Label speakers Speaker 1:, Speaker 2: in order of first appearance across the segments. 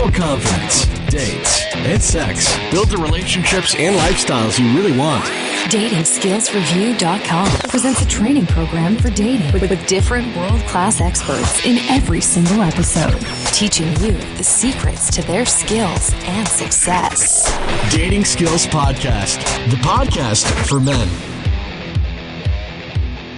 Speaker 1: More confidence, dates, and sex. Build the relationships and lifestyles you really want.
Speaker 2: DatingSkillsReview.com presents a training program for dating with different world-class experts in every single episode, teaching you the secrets to their skills and success.
Speaker 1: Dating Skills Podcast, the podcast for men.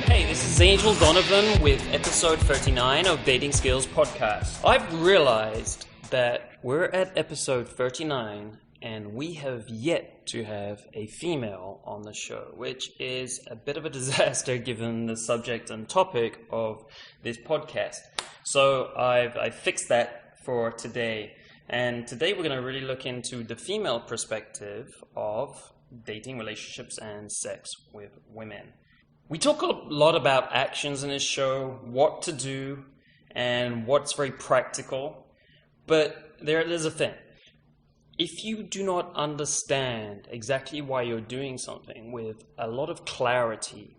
Speaker 3: Hey, this is Angel Donovan with episode 39 of Dating Skills Podcast. I've realized that we're at episode 39 and we have yet to have a female on the show, which is a bit of a disaster given the subject and topic of this podcast. So I've fixed that for today. And today we're going to really look into the female perspective of dating, relationships, and sex with women. We talk a lot about actions in this show, what to do, and what's very practical. But there's a thing. If you do not understand exactly why you're doing something with a lot of clarity,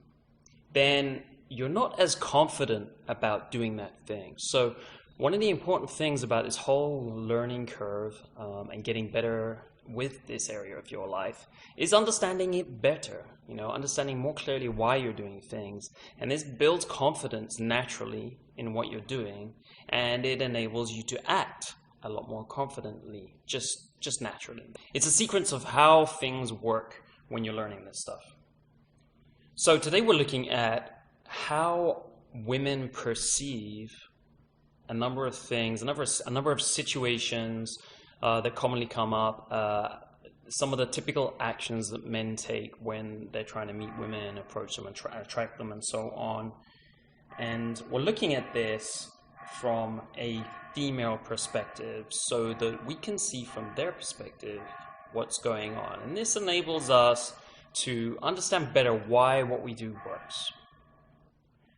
Speaker 3: then you're not as confident about doing that thing. So one of the important things about this whole learning curve and getting better with this area of your life is understanding it better, understanding more clearly why you're doing things. And this builds confidence naturally in what you're doing, and it enables you to act a lot more confidently, just naturally. It's a sequence of how things work when you're learning this stuff. So today we're looking at how women perceive a number of things, a number of situations that commonly come up, some of the typical actions that men take when they're trying to meet women, approach them, and attract them, and so on. And we're looking at this from a female perspective so that we can see from their perspective what's going on. And this enables us to understand better why what we do works.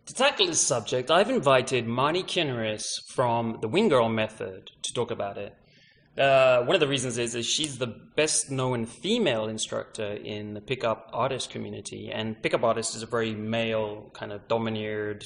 Speaker 3: To tackle this subject, I've invited Marni Kinrys from the Wing Girl Method to talk about it. One of the reasons is she's the best known female instructor in the pickup artist community, and pickup artist is a very male kind of domineered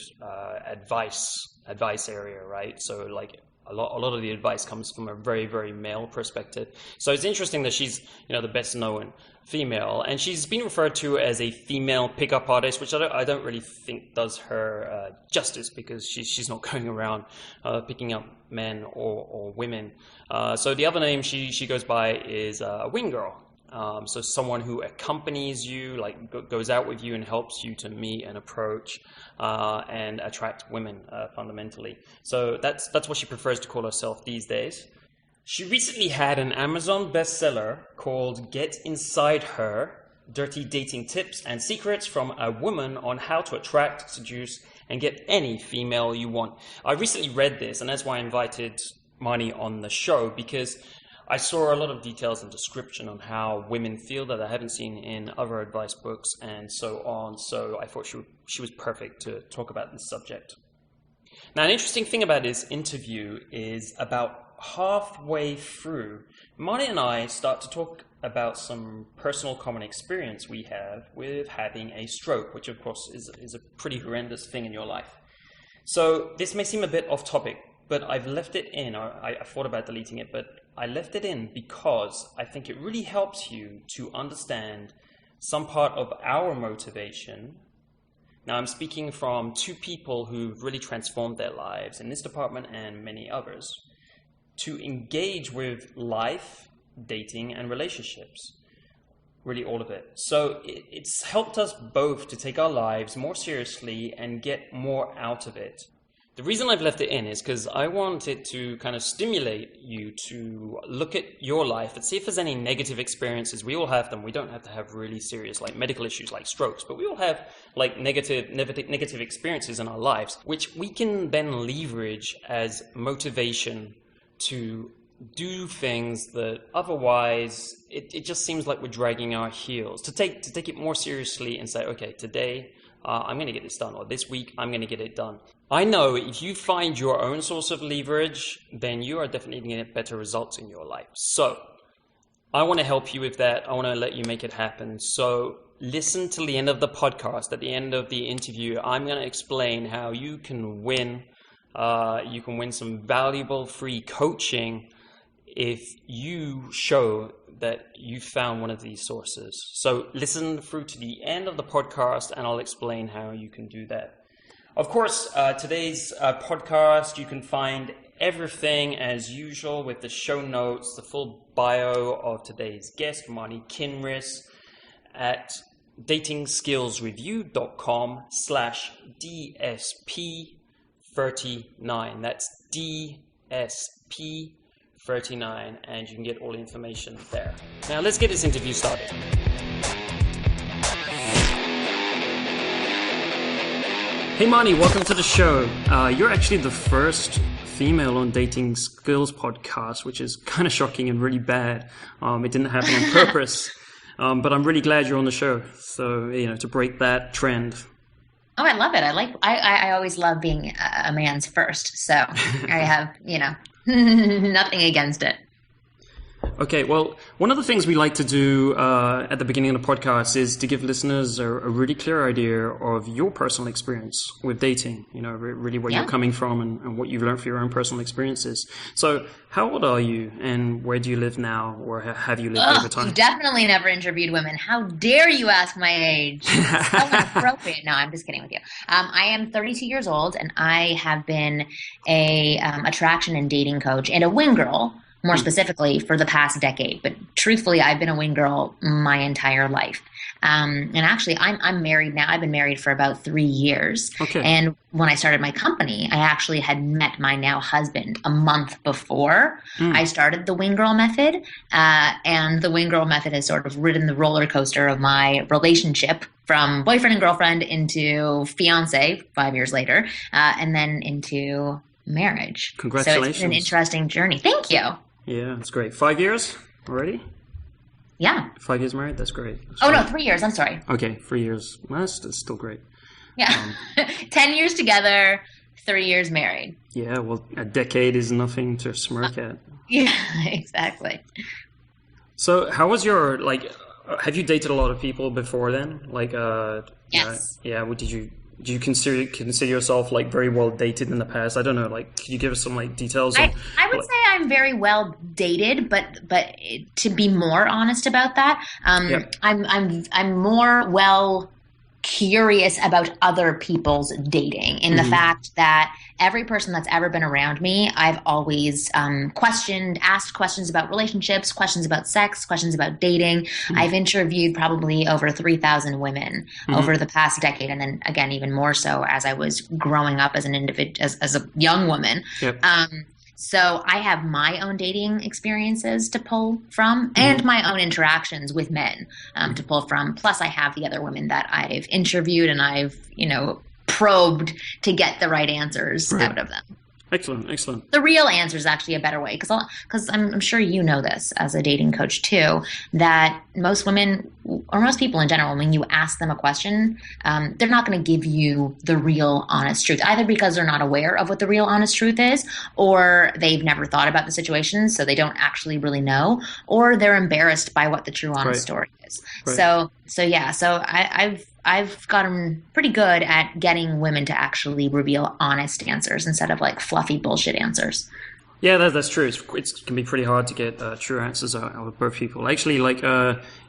Speaker 3: advice area, right? So like a lot of the advice comes from a very, very male perspective. So it's interesting that she's the best known female, and she's been referred to as a female pickup artist, which I don't really think does her justice, because she's not going around picking up men or women. So the other name she goes by is Wing Girl. So someone who accompanies you, like goes out with you and helps you to meet and approach and attract women fundamentally. So that's what she prefers to call herself these days. She recently had an Amazon bestseller called Get Inside Her, Dirty Dating Tips and Secrets from a Woman on How to Attract, Seduce, and Get Any Female You Want. I recently read this, and that's why I invited Marni on the show, because I saw a lot of details and description on how women feel that I haven't seen in other advice books and so on. So I thought she was perfect to talk about this subject. Now, an interesting thing about this interview is about halfway through, Marni and I start to talk about some personal common experience we have with having a stroke, which of course is a pretty horrendous thing in your life. So this may seem a bit off topic, but I've left it in, or I thought about deleting it, but I left it in because I think it really helps you to understand some part of our motivation. Now, I'm speaking from two people who've really transformed their lives in this department and many others, to engage with life, dating, and relationships. Really all of it. So it's helped us both to take our lives more seriously and get more out of it. The reason I've left it in is because I want it to kind of stimulate you to look at your life and see if there's any negative experiences. We all have them. We don't have to have really serious like medical issues like strokes, but we all have like negative experiences in our lives, which we can then leverage as motivation to do things that otherwise it just seems like we're dragging our heels. To take it more seriously and say, okay, today I'm going to get this done, or this week I'm going to get it done. I know if you find your own source of leverage, then you are definitely going to get better results in your life. So I want to help you with that. I want to let you make it happen. So listen till the end of the podcast. At the end of the interview, I'm going to explain how you can win some valuable free coaching if you show that you found one of these sources. So listen through to the end of the podcast and I'll explain how you can do that. Of course, today's podcast, you can find everything as usual with the show notes, the full bio of today's guest, Marni Kinrys, at datingskillsreview.com/DSP39. That's DSP39, and you can get all the information there. Now, let's get this interview started. Hey Marni, welcome to the show. You're actually the first female on Dating Skills podcast, which is kind of shocking and really bad. It didn't happen on purpose, but I'm really glad you're on the show. So, to break that trend.
Speaker 4: Oh, I love it. I always love being a man's first. So I have, nothing against it.
Speaker 3: Okay, well, one of the things we like to do at the beginning of the podcast is to give listeners a really clear idea of your personal experience with dating, really where you're coming from and what you've learned from your own personal experiences. So how old are you and where do you live now, or have you lived over time?
Speaker 4: You've definitely never interviewed women. How dare you ask my age? It's so inappropriate. No, I'm just kidding with you. I am 32 years old and I have been a attraction and dating coach and a wing girl, more specifically, for the past decade. But truthfully, I've been a wing girl my entire life. And actually, I'm married now. I've been married for about 3 years.
Speaker 3: Okay.
Speaker 4: And when I started my company, I actually had met my now husband a month before I started the wing girl method. And the wing girl method has sort of ridden the roller coaster of my relationship from boyfriend and girlfriend into fiance 5 years later, and then into marriage.
Speaker 3: Congratulations.
Speaker 4: So it's been an interesting journey. Thank you.
Speaker 3: Yeah, that's great. 5 years already?
Speaker 4: Yeah.
Speaker 3: 5 years married? That's great.
Speaker 4: No, 3 years. I'm sorry.
Speaker 3: Okay, 3 years. Well, that's still great.
Speaker 4: Yeah. 10 years together, 3 years married.
Speaker 3: Yeah, well, a decade is nothing to smirk at.
Speaker 4: Yeah, exactly.
Speaker 3: So how was your, have you dated a lot of people before then?
Speaker 4: Yes.
Speaker 3: Did you consider yourself very well dated in the past? I don't know. Could you give us some details?
Speaker 4: I would say I'm very well dated, but to be more honest about that, I'm more well curious about other people's dating in the fact that every person that's ever been around me, I've always asked questions about relationships, questions about sex, questions about dating. I've interviewed probably over 3,000 women over the past decade, and then again, even more so as I was growing up as an individual, as a young woman.
Speaker 3: Yep.
Speaker 4: So I have my own dating experiences to pull from and my own interactions with men to pull from. Plus I have the other women that I've interviewed and I've, probed to get the right answers out of them.
Speaker 3: Excellent.
Speaker 4: The real answer is actually a better way, because I'm sure you know this as a dating coach too, that most women or most people in general, when you ask them a question, they're not going to give you the real honest truth, either because they're not aware of what the real honest truth is, or they've never thought about the situation, so they don't actually really know, or they're embarrassed by what the true honest story is. Right. So I've gotten pretty good at getting women to actually reveal honest answers instead of fluffy bullshit answers.
Speaker 3: Yeah, that's true. It can be pretty hard to get true answers out of both people. Actually,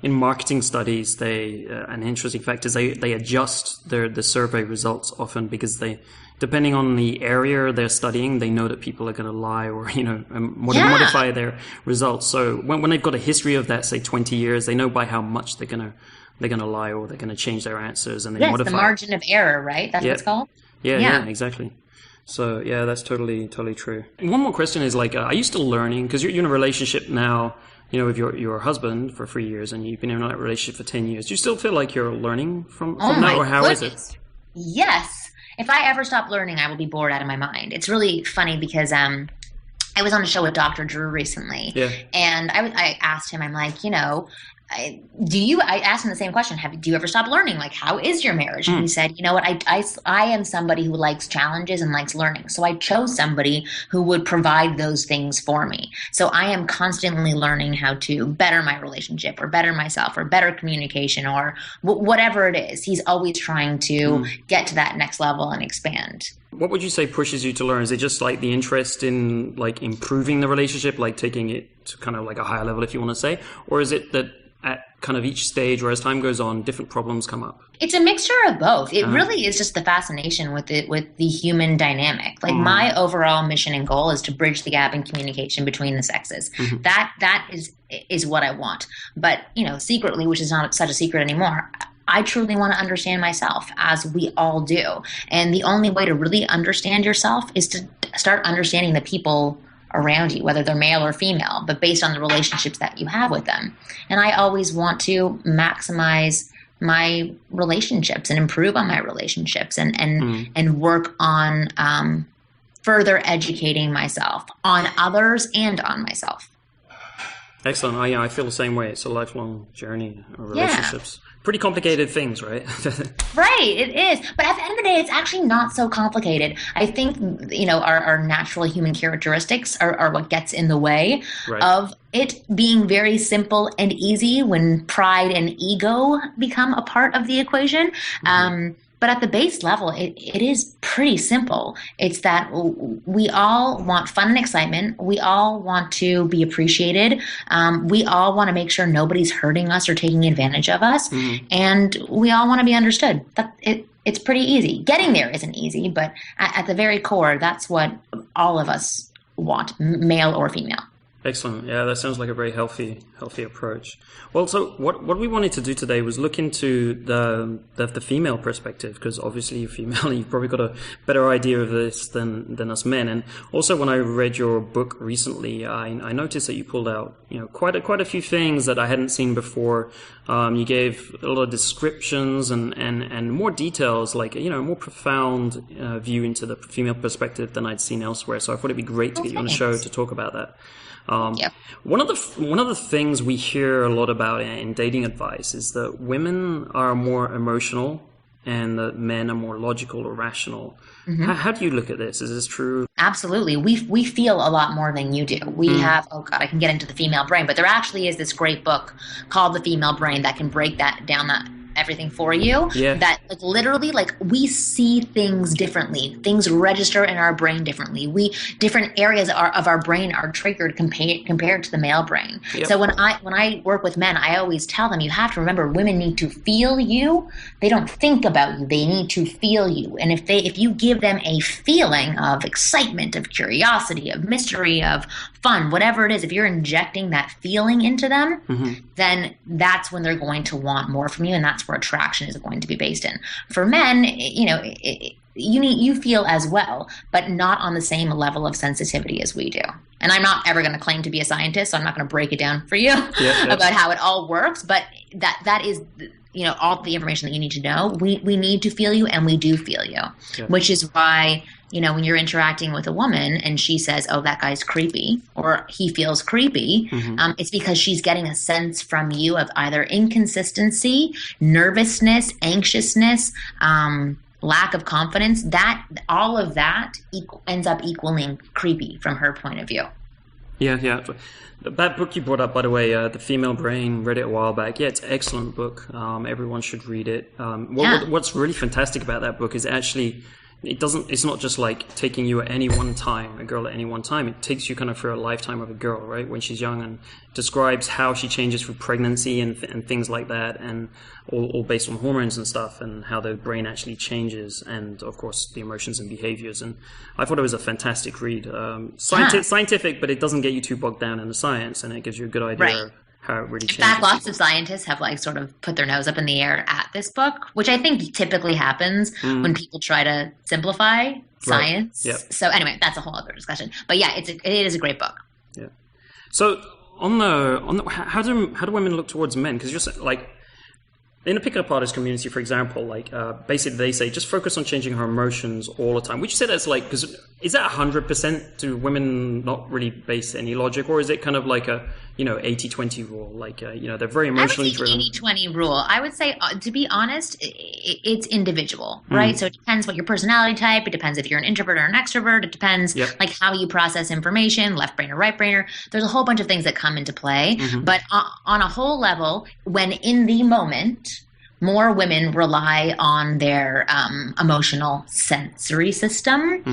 Speaker 3: in marketing studies, an interesting fact is they adjust the survey results often because depending on the area they're studying, they know that people are going to lie or modify their results. So when they've got a history of that, say 20 years, they know by how much they're going to lie or they're going to change their answers and they modify.
Speaker 4: Yes, the margin of error, right? That's what it's called?
Speaker 3: Yeah, exactly. So, yeah, that's totally true. And one more question is, are you still learning? Because you're in a relationship now, with your husband for 3 years and you've been in that relationship for 10 years. Do you still feel like you're learning from that, or how is it?
Speaker 4: Yes. If I ever stop learning, I will be bored out of my mind. It's really funny because I was on a show with Dr. Drew recently, and I asked him, I'm like, I asked him the same question. Do you ever stop learning? Like, how is your marriage? And he said, you know what? I am somebody who likes challenges and likes learning. So I chose somebody who would provide those things for me. So I am constantly learning how to better my relationship or better myself or better communication or whatever it is. He's always trying to get to that next level and expand.
Speaker 3: What would you say pushes you to learn? Is it just like the interest in like improving the relationship, like taking it to kind of like a higher level, if you want to say? Or is it that at kind of each stage or as time goes on, different problems come up?
Speaker 4: It's a mixture of both. It really is just the fascination with the human dynamic. Like my overall mission and goal is to bridge the gap in communication between the sexes. That is what I want. But, you know, secretly, which is not such a secret anymore, I truly want to understand myself, as we all do. And the only way to really understand yourself is to start understanding the people around you, whether they're male or female, but based on the relationships that you have with them. And I always want to maximize my relationships and improve on my relationships and work on further educating myself on others and on myself.
Speaker 3: Excellent. I feel the same way. It's a lifelong journey of relationships. Yeah. Pretty complicated things, right?
Speaker 4: Right, it is. But at the end of the day, it's actually not so complicated. I think, you know, our natural human characteristics are what gets in the way of it being very simple and easy when pride and ego become a part of the equation. But at the base level, it is pretty simple. It's that we all want fun and excitement. We all want to be appreciated. We all want to make sure nobody's hurting us or taking advantage of us. And we all want to be understood. It's pretty easy. Getting there isn't easy, but at the very core, that's what all of us want, male or female.
Speaker 3: Excellent. Yeah, that sounds like a very healthy approach. Well, so what we wanted to do today was look into the female perspective, because obviously you're female, you've probably got a better idea of this than us men. And also, when I read your book recently, I noticed that you pulled out, you know, quite a few things that I hadn't seen before. You gave a lot of descriptions and more details, like, you know, more profound view into the female perspective than I'd seen elsewhere. So I thought it'd be great to get you on the show to talk about that. One of the things we hear a lot about in dating advice is that women are more emotional and that men are more logical or rational. How do you look at this? Is this true?
Speaker 4: Absolutely. We feel a lot more than you do. We have, I can get into the female brain, but there actually is this great book called The Female Brain that can break that down, that everything for you. That like literally, like, we see things differently. Things register in our brain differently. Different areas of our brain are triggered compared to the male brain. So when I work with men, I always tell them, you have to remember, women need to feel you. They don't think about you. They need to feel you. And if you give them a feeling of excitement, of curiosity, of mystery, of fun, whatever it is, if you're injecting that feeling into them, then that's when they're going to want more from you, and that's where attraction is going to be based in. For men, you know, you feel as well, but not on the same level of sensitivity as we do. And I'm not ever going to claim to be a scientist, so I'm not going to break it down for you about how it all works. But that is, you know, all the information that you need to know. We need to feel you, and we do feel you, which is why, you know, when you're interacting with a woman and she says, oh, that guy's creepy, or he feels creepy, it's because she's getting a sense from you of either inconsistency, nervousness, anxiousness, lack of confidence. That all of that ends up equaling creepy from her point of view.
Speaker 3: Yeah. That book you brought up, by the way, The Female Brain, read it a while back. Yeah, it's an excellent book. Everyone should read it. What's really fantastic about that book is actually, it's not just like taking you at any one time, a girl at any one time. It takes you kind of through a lifetime of a girl, right, when she's young, and describes how she changes through pregnancy and things like that, and all based on hormones and stuff, and how the brain actually changes, and of course the emotions and behaviors. And I thought it was a fantastic read. Scientific, but it doesn't get you too bogged down in the science, and it gives you a good idea of how it really changes.
Speaker 4: In fact, lots of scientists have like sort of put their nose up in the air at this book, which I think typically happens when people try to simplify science. So anyway, that's a whole other discussion. But yeah, it is a great book.
Speaker 3: Yeah. So on the how do women look towards men? Because you're like, in the pickup artist community, for example, like basically they say just focus on changing her emotions all the time. Would you say that's like, because Is that 100%? Do women not really base any logic, or is it kind of like a 80-20 rule? Like they're very emotionally driven.
Speaker 4: 80-20 rule. I would say, to be honest, it's individual, right? So it depends what your personality type. It depends if you're an introvert or an extrovert. It depends like how you process information, left brain or right brainer. There's a whole bunch of things that come into play. But on a whole level, when in the moment, more women rely on their emotional sensory system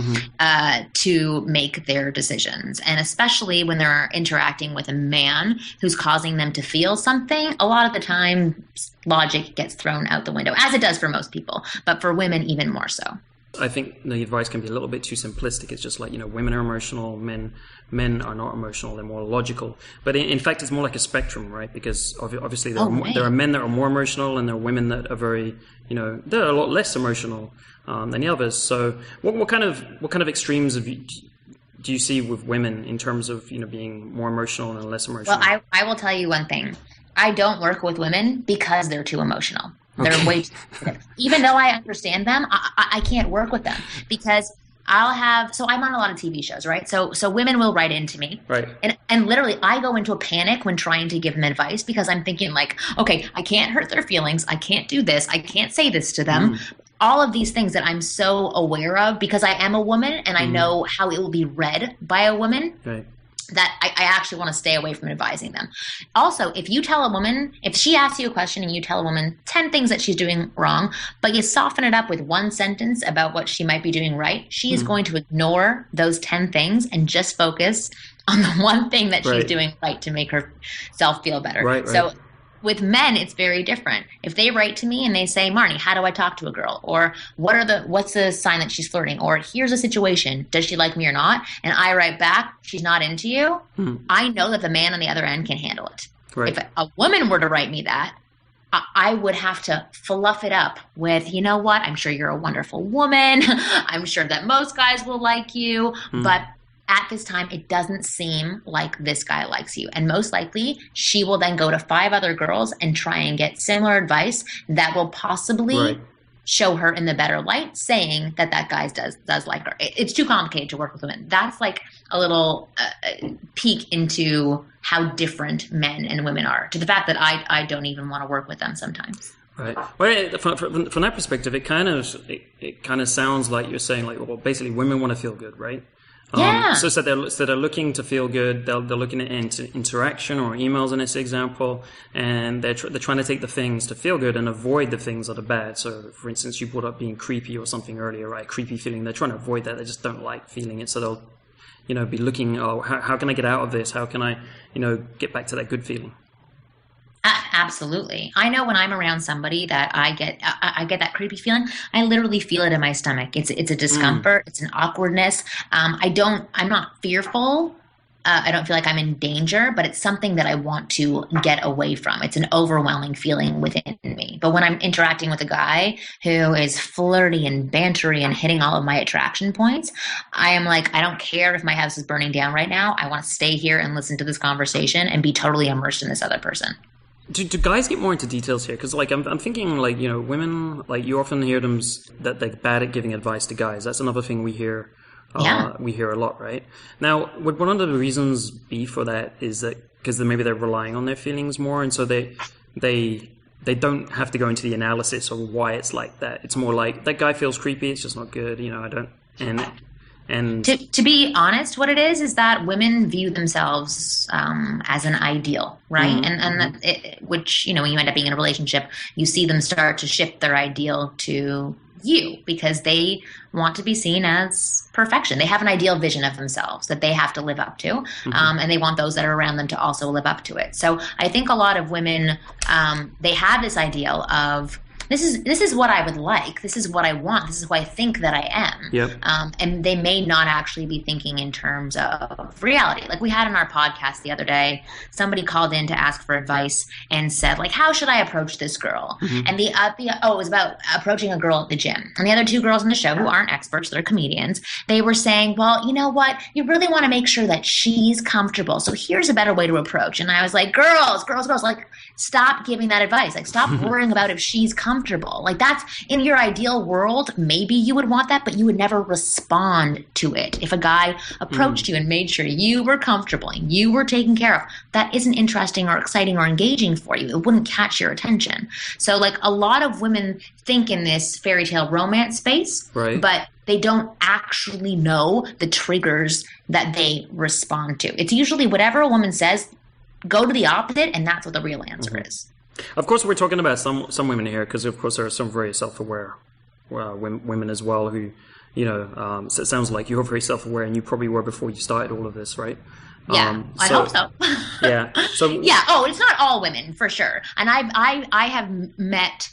Speaker 4: to make their decisions. And especially when they're interacting with a man who's causing them to feel something, a lot of the time logic gets thrown out the window, as it does for most people, but for women even more so.
Speaker 3: I think the advice can be a little bit too simplistic. It's just like, women are emotional, men are not emotional, they're more logical. But in fact, it's more like a spectrum, right? Because obviously there are men that are more emotional and there are women that are very, they're a lot less emotional than the others. So what kind of extremes do you see with women in terms of, being more emotional and less emotional?
Speaker 4: Well, I will tell you one thing. I don't work with women because they're too emotional. They're way too sensitive. Even though I understand them, I can't work with them because I'm on a lot of TV shows, right? So women will write into me.
Speaker 3: Right.
Speaker 4: And literally I go into a panic when trying to give them advice because I'm thinking like, okay, I can't hurt their feelings. I can't do this. I can't say this to them. All of these things that I'm so aware of because I am a woman and I know how it will be read by a woman.
Speaker 3: Right.
Speaker 4: That I actually want to stay away from advising them. Also, if you tell a woman, if she asks you a question and you tell a woman 10 things that she's doing wrong, but you soften it up with one sentence about what she might be doing right, she is going to ignore those 10 things and just focus on the one thing that she's doing right to make herself feel better.
Speaker 3: Right.
Speaker 4: So with men, it's very different. If they write to me and they say, Marni, how do I talk to a girl? Or what's the sign that she's flirting? Or here's a situation. Does she like me or not? And I write back, she's not into you. I know that the man on the other end can handle it.
Speaker 3: Right.
Speaker 4: If a woman were to write me that, I would have to fluff it up with, you know what? I'm sure you're a wonderful woman. I'm sure that most guys will like you. But at this time, it doesn't seem like this guy likes you. And most likely, she will then go to 5 other girls and try and get similar advice that will possibly show her in the better light, saying that guy does like her. It's too complicated to work with women. That's like a little peek into how different men and women are, to the fact that I don't even want to work with them sometimes.
Speaker 3: Right. Well, from that perspective, it kind of sounds like you're saying, like, well, basically women want to feel good, right? So they're looking to feel good. They're looking at interaction or emails in this example, and they're trying to take the things to feel good and avoid the things that are bad. So, for instance, you brought up being creepy or something earlier, right? Creepy feeling. They're trying to avoid that. They just don't like feeling it. So they'll, be looking, how can I get out of this? How can I, get back to that good feeling?
Speaker 4: Absolutely. I know when I'm around somebody that I get that creepy feeling. I literally feel it in my stomach. It's a discomfort. It's an awkwardness. I'm not fearful. I don't feel like I'm in danger, but it's something that I want to get away from. It's an overwhelming feeling within me. But when I'm interacting with a guy who is flirty and bantery and hitting all of my attraction points, I am like, I don't care if my house is burning down right now. I want to stay here and listen to this conversation and be totally immersed in this other person.
Speaker 3: Do guys get more into details here? Because I'm thinking like, women, like you often hear them that they're bad at giving advice to guys. That's another thing we hear. We hear a lot, right? Now, would one of the reasons be for that is that because maybe they're relying on their feelings more, and so they don't have to go into the analysis of why it's like that. It's more like that guy feels creepy. It's just not good. I don't. And
Speaker 4: to be honest, what it is that women view themselves as an ideal, right? Which, when you end up being in a relationship, you see them start to shift their ideal to you because they want to be seen as perfection. They have an ideal vision of themselves that they have to live up to, and they want those that are around them to also live up to it. So I think a lot of women, they have this ideal of, this is what I would like. This is what I want. This is who I think that I am.
Speaker 3: Yep.
Speaker 4: And they may not actually be thinking in terms of reality. Like we had on our podcast the other day, somebody called in to ask for advice and said, like, how should I approach this girl? And it was about approaching a girl at the gym. And the other 2 girls in the show who aren't experts, they're comedians, they were saying, well, you know what? You really want to make sure that she's comfortable. So here's a better way to approach. And I was like, girls, like, stop giving that advice. Like, stop worrying about if she's comfortable. comfortable. Like, that's in your ideal world, maybe you would want that, but you would never respond to it. If a guy approached you and made sure you were comfortable and you were taken care of, that isn't interesting or exciting or engaging for you. It wouldn't catch your attention. So like, a lot of women think in this fairy tale romance space,
Speaker 3: right,
Speaker 4: but they don't actually know the triggers that they respond to. It's usually whatever a woman says, go to the opposite, and that's what the real answer is.
Speaker 3: Of course, we're talking about some women here, because of course there are some very self-aware women as well who, so it sounds like you're very self-aware, and you probably were before you started all of this, right?
Speaker 4: Yeah, I hope so.
Speaker 3: Yeah. So
Speaker 4: yeah. Oh, it's not all women for sure, and I have met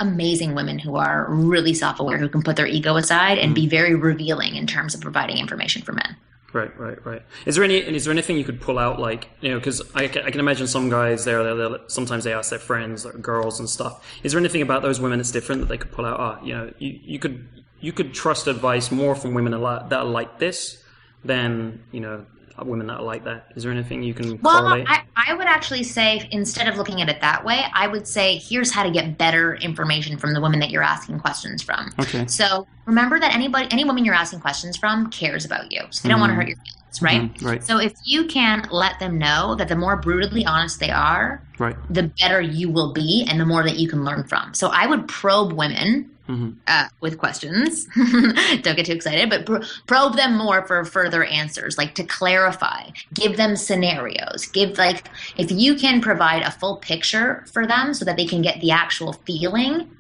Speaker 4: amazing women who are really self-aware, who can put their ego aside and be very revealing in terms of providing information for men.
Speaker 3: Right. Is there anything you could pull out, like, because I can imagine some guys they're sometimes they ask their friends or girls and stuff. Is there anything about those women that's different that they could pull out? You could trust advice more from women that are like this than women that are like that. Is there anything you can correlate?
Speaker 4: Well, I would actually say, instead of looking at it that way, I would say, here's how to get better information from the women that you're asking questions from.
Speaker 3: Okay.
Speaker 4: So remember that any woman you're asking questions from cares about you. So they don't want to hurt your feelings, right?
Speaker 3: Mm-hmm. Right.
Speaker 4: So if you can let them know that the more brutally honest they are,
Speaker 3: right,
Speaker 4: the better you will be and the more that you can learn from. So I would probe women with questions. Don't get too excited, but probe them more for further answers, like to clarify, give them scenarios, if you can provide a full picture for them so that they can get the actual feeling.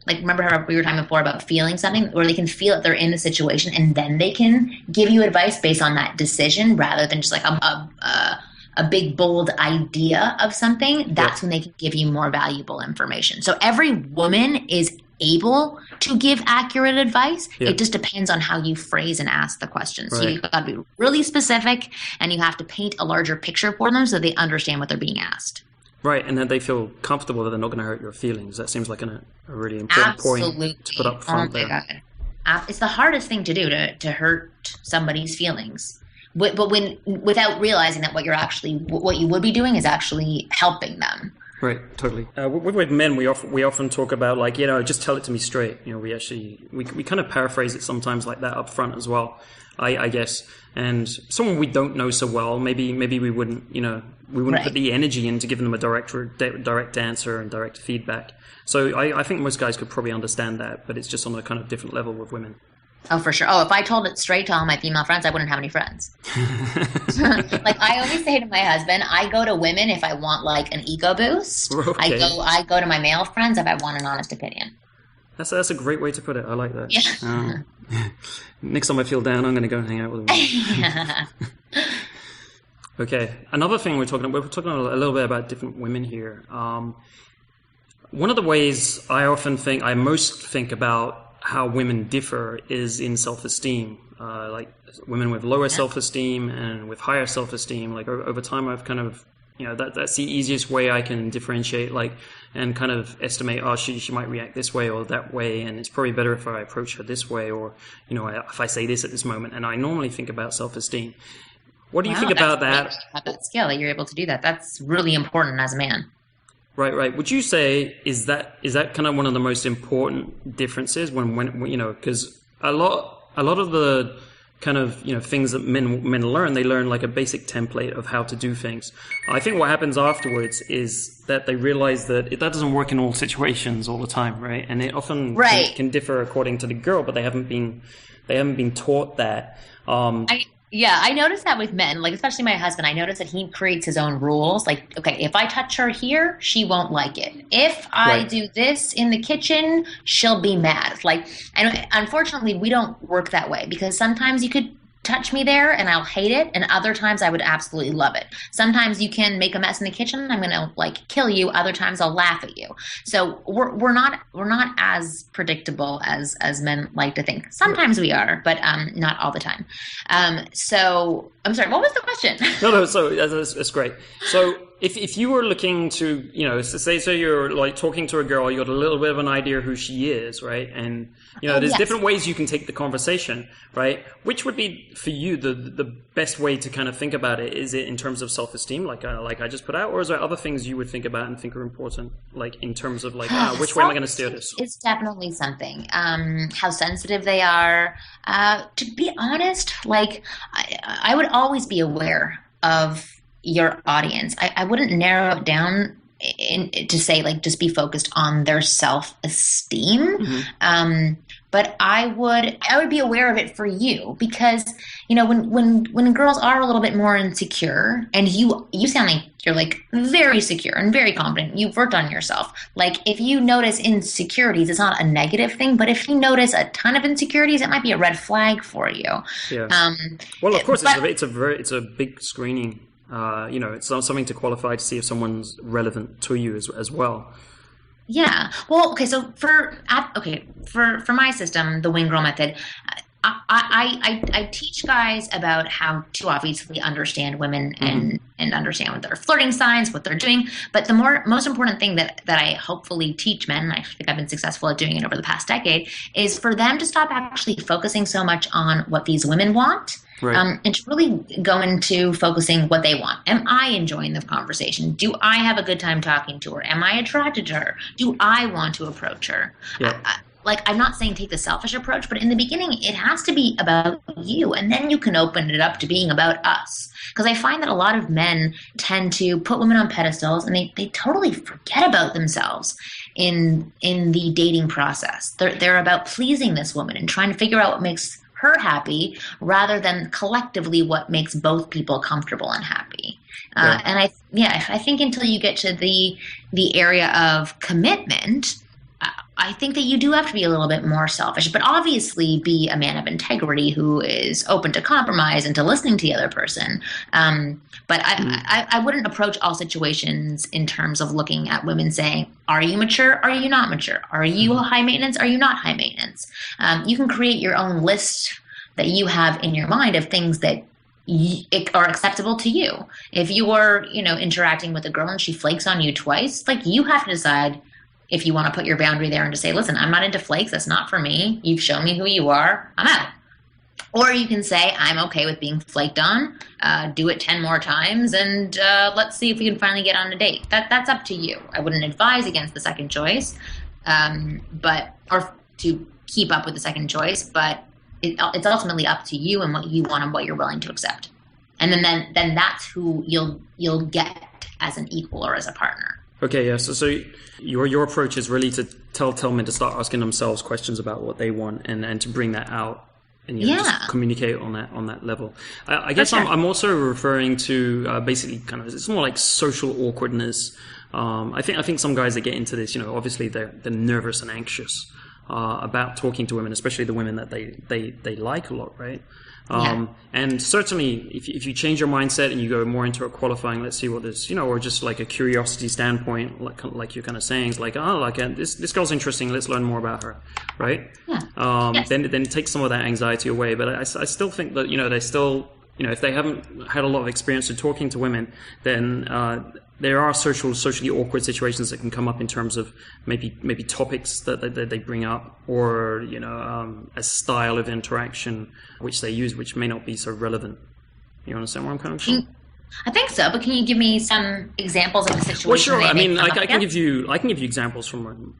Speaker 4: Like, remember how we were talking before about feeling something, where they can feel that they're in the situation, and then they can give you advice based on that decision rather than just like a big, bold idea of something. That's when they can give you more valuable information. So every woman is able to give accurate advice. It just depends on how you phrase and ask the questions.
Speaker 3: Right.
Speaker 4: So you've got to be really specific, and you have to paint a larger picture for them so they understand what they're being asked.
Speaker 3: Right, and that they feel comfortable that they're not going to hurt your feelings. That seems like a really important point to put up front there.
Speaker 4: God. It's the hardest thing to do, to hurt somebody's feelings. But without realizing that what you would be doing is actually helping them.
Speaker 3: Right, totally. With men, we often talk about, like, just tell it to me straight. We kind of paraphrase it sometimes like that up front as well, I guess. And someone we don't know so well, maybe we wouldn't, right, put the energy into giving them a direct answer and direct feedback. So I think most guys could probably understand that, but it's just on a kind of different level with women.
Speaker 4: Oh, for sure. Oh, if I told it straight to all my female friends, I wouldn't have any friends. Like, I always say to my husband, I go to women if I want like an ego boost.
Speaker 3: Okay.
Speaker 4: I go to my male friends if I want an honest opinion.
Speaker 3: That's a great way to put it. I like that.
Speaker 4: Yeah.
Speaker 3: Next time I feel down, I'm going to go and hang out with them. Okay. Another thing we're talking a little bit about different women here. One of the ways I most think about how women differ is in self-esteem. Like, women with lower self-esteem and with higher self-esteem. Like, over time, I've kind of, that's the easiest way I can differentiate, like, and kind of estimate, she might react this way or that way, and it's probably better if I approach her this way, or, if I say this at this moment. And I normally think about self-esteem. What do you think about that?
Speaker 4: Have that skill that you're able to do that. That's really important as a man.
Speaker 3: Right. Would you say is that kind of one of the most important differences when because a lot of the kind of things that men learn, they learn like a basic template of how to do things. I think what happens afterwards is that they realize that that doesn't work in all situations all the time, right? And it often can differ according to the girl, but they haven't been taught that.
Speaker 4: I noticed that with men, like especially my husband. I noticed that he creates his own rules. Like, okay, if I touch her here, she won't like it. If I do this in the kitchen, she'll be mad. Like, and unfortunately, we don't work that way, because sometimes you could touch me there and I'll hate it, and other times I would absolutely love it. Sometimes you can make a mess in the kitchen, I'm gonna like kill you. Other times I'll laugh at you. So we're not as predictable as men like to think. Sometimes we are, but not all the time. So I'm sorry, what was the question?
Speaker 3: No, so that's great. So if you were looking to, so you're like talking to a girl, you got a little bit of an idea who she is, right? And there's different ways you can take the conversation, right? Which would be for you the best way to kind of think about it? Is it in terms of self-esteem, like I just put out, or is there other things you would think about and think are important, like in terms of like which way am I going to steer this?
Speaker 4: It's definitely something. How sensitive they are. To be honest, like I would always be aware of your audience. I wouldn't narrow it down to say like just be focused on their self-esteem. But I would be aware of it for you, because when girls are a little bit more insecure, and you sound like you're like very secure and very confident, you've worked on yourself. Like if you notice insecurities, it's not a negative thing, but if you notice a ton of insecurities, it might be a red flag for you.
Speaker 3: Yeah. Well, of course, it's a big screening. It's something to qualify to see if someone's relevant to you as well.
Speaker 4: Yeah. Well, okay. So for my system, the Wing Girl method, I teach guys about how to obviously understand women and understand what their flirting signs, what they're doing. But the most important thing that I hopefully teach men, and I think I've been successful at doing it over the past decade, is for them to stop actually focusing so much on what these women want. Right. And to really go into focusing what they want. Am I enjoying the conversation? Do I have a good time talking to her? Am I attracted to her? Do I want to approach her? Yeah. I'm not saying take the selfish approach, but in the beginning, it has to be about you. And then you can open it up to being about us. Because I find that a lot of men tend to put women on pedestals, and they totally forget about themselves in the dating process. They're about pleasing this woman and trying to figure out what makes her happy, rather than collectively what makes both people comfortable and happy. And I think until you get to the area of commitment, I think that you do have to be a little bit more selfish, but obviously be a man of integrity who is open to compromise and to listening to the other person. But I wouldn't approach all situations in terms of looking at women saying, are you mature? Are you not mature? Are you high maintenance? Are you not high maintenance? You can create your own list that you have in your mind of things that are acceptable to you. If you are, interacting with a girl and she flakes on you twice, like you have to decide if you want to put your boundary there and to say, listen, I'm not into flakes. That's not for me. You've shown me who you are. I'm out. Or you can say, I'm okay with being flaked on. Do it 10 more times, and let's see if we can finally get on a date. That's up to you. I wouldn't advise against the second choice, or to keep up with the second choice, but it's ultimately up to you and what you want and what you're willing to accept. And then that's who you'll get as an equal or as a partner.
Speaker 3: Okay, yeah. So your approach is really to tell men to start asking themselves questions about what they want, and to bring that out and just communicate on that level. I guess sure. I'm also referring to basically kind of, it's more like social awkwardness. I think some guys that get into this, obviously they're nervous and anxious about talking to women, especially the women that they like a lot, right? And certainly, if you change your mindset and you go more into a qualifying, let's see what this, or just like a curiosity standpoint, like you're kind of saying, it's like, this girl's interesting, let's learn more about her, right? Yeah. Yes. Then it takes some of that anxiety away. But I still think that, they still, if they haven't had a lot of experience in talking to women, then there are socially awkward situations that can come up in terms of maybe topics that they bring up, or a style of interaction which they use, which may not be so relevant. You understand where I'm coming from?
Speaker 4: I think so, but can you give me some examples of the situation?
Speaker 3: Well, sure. I mean, I can give you examples from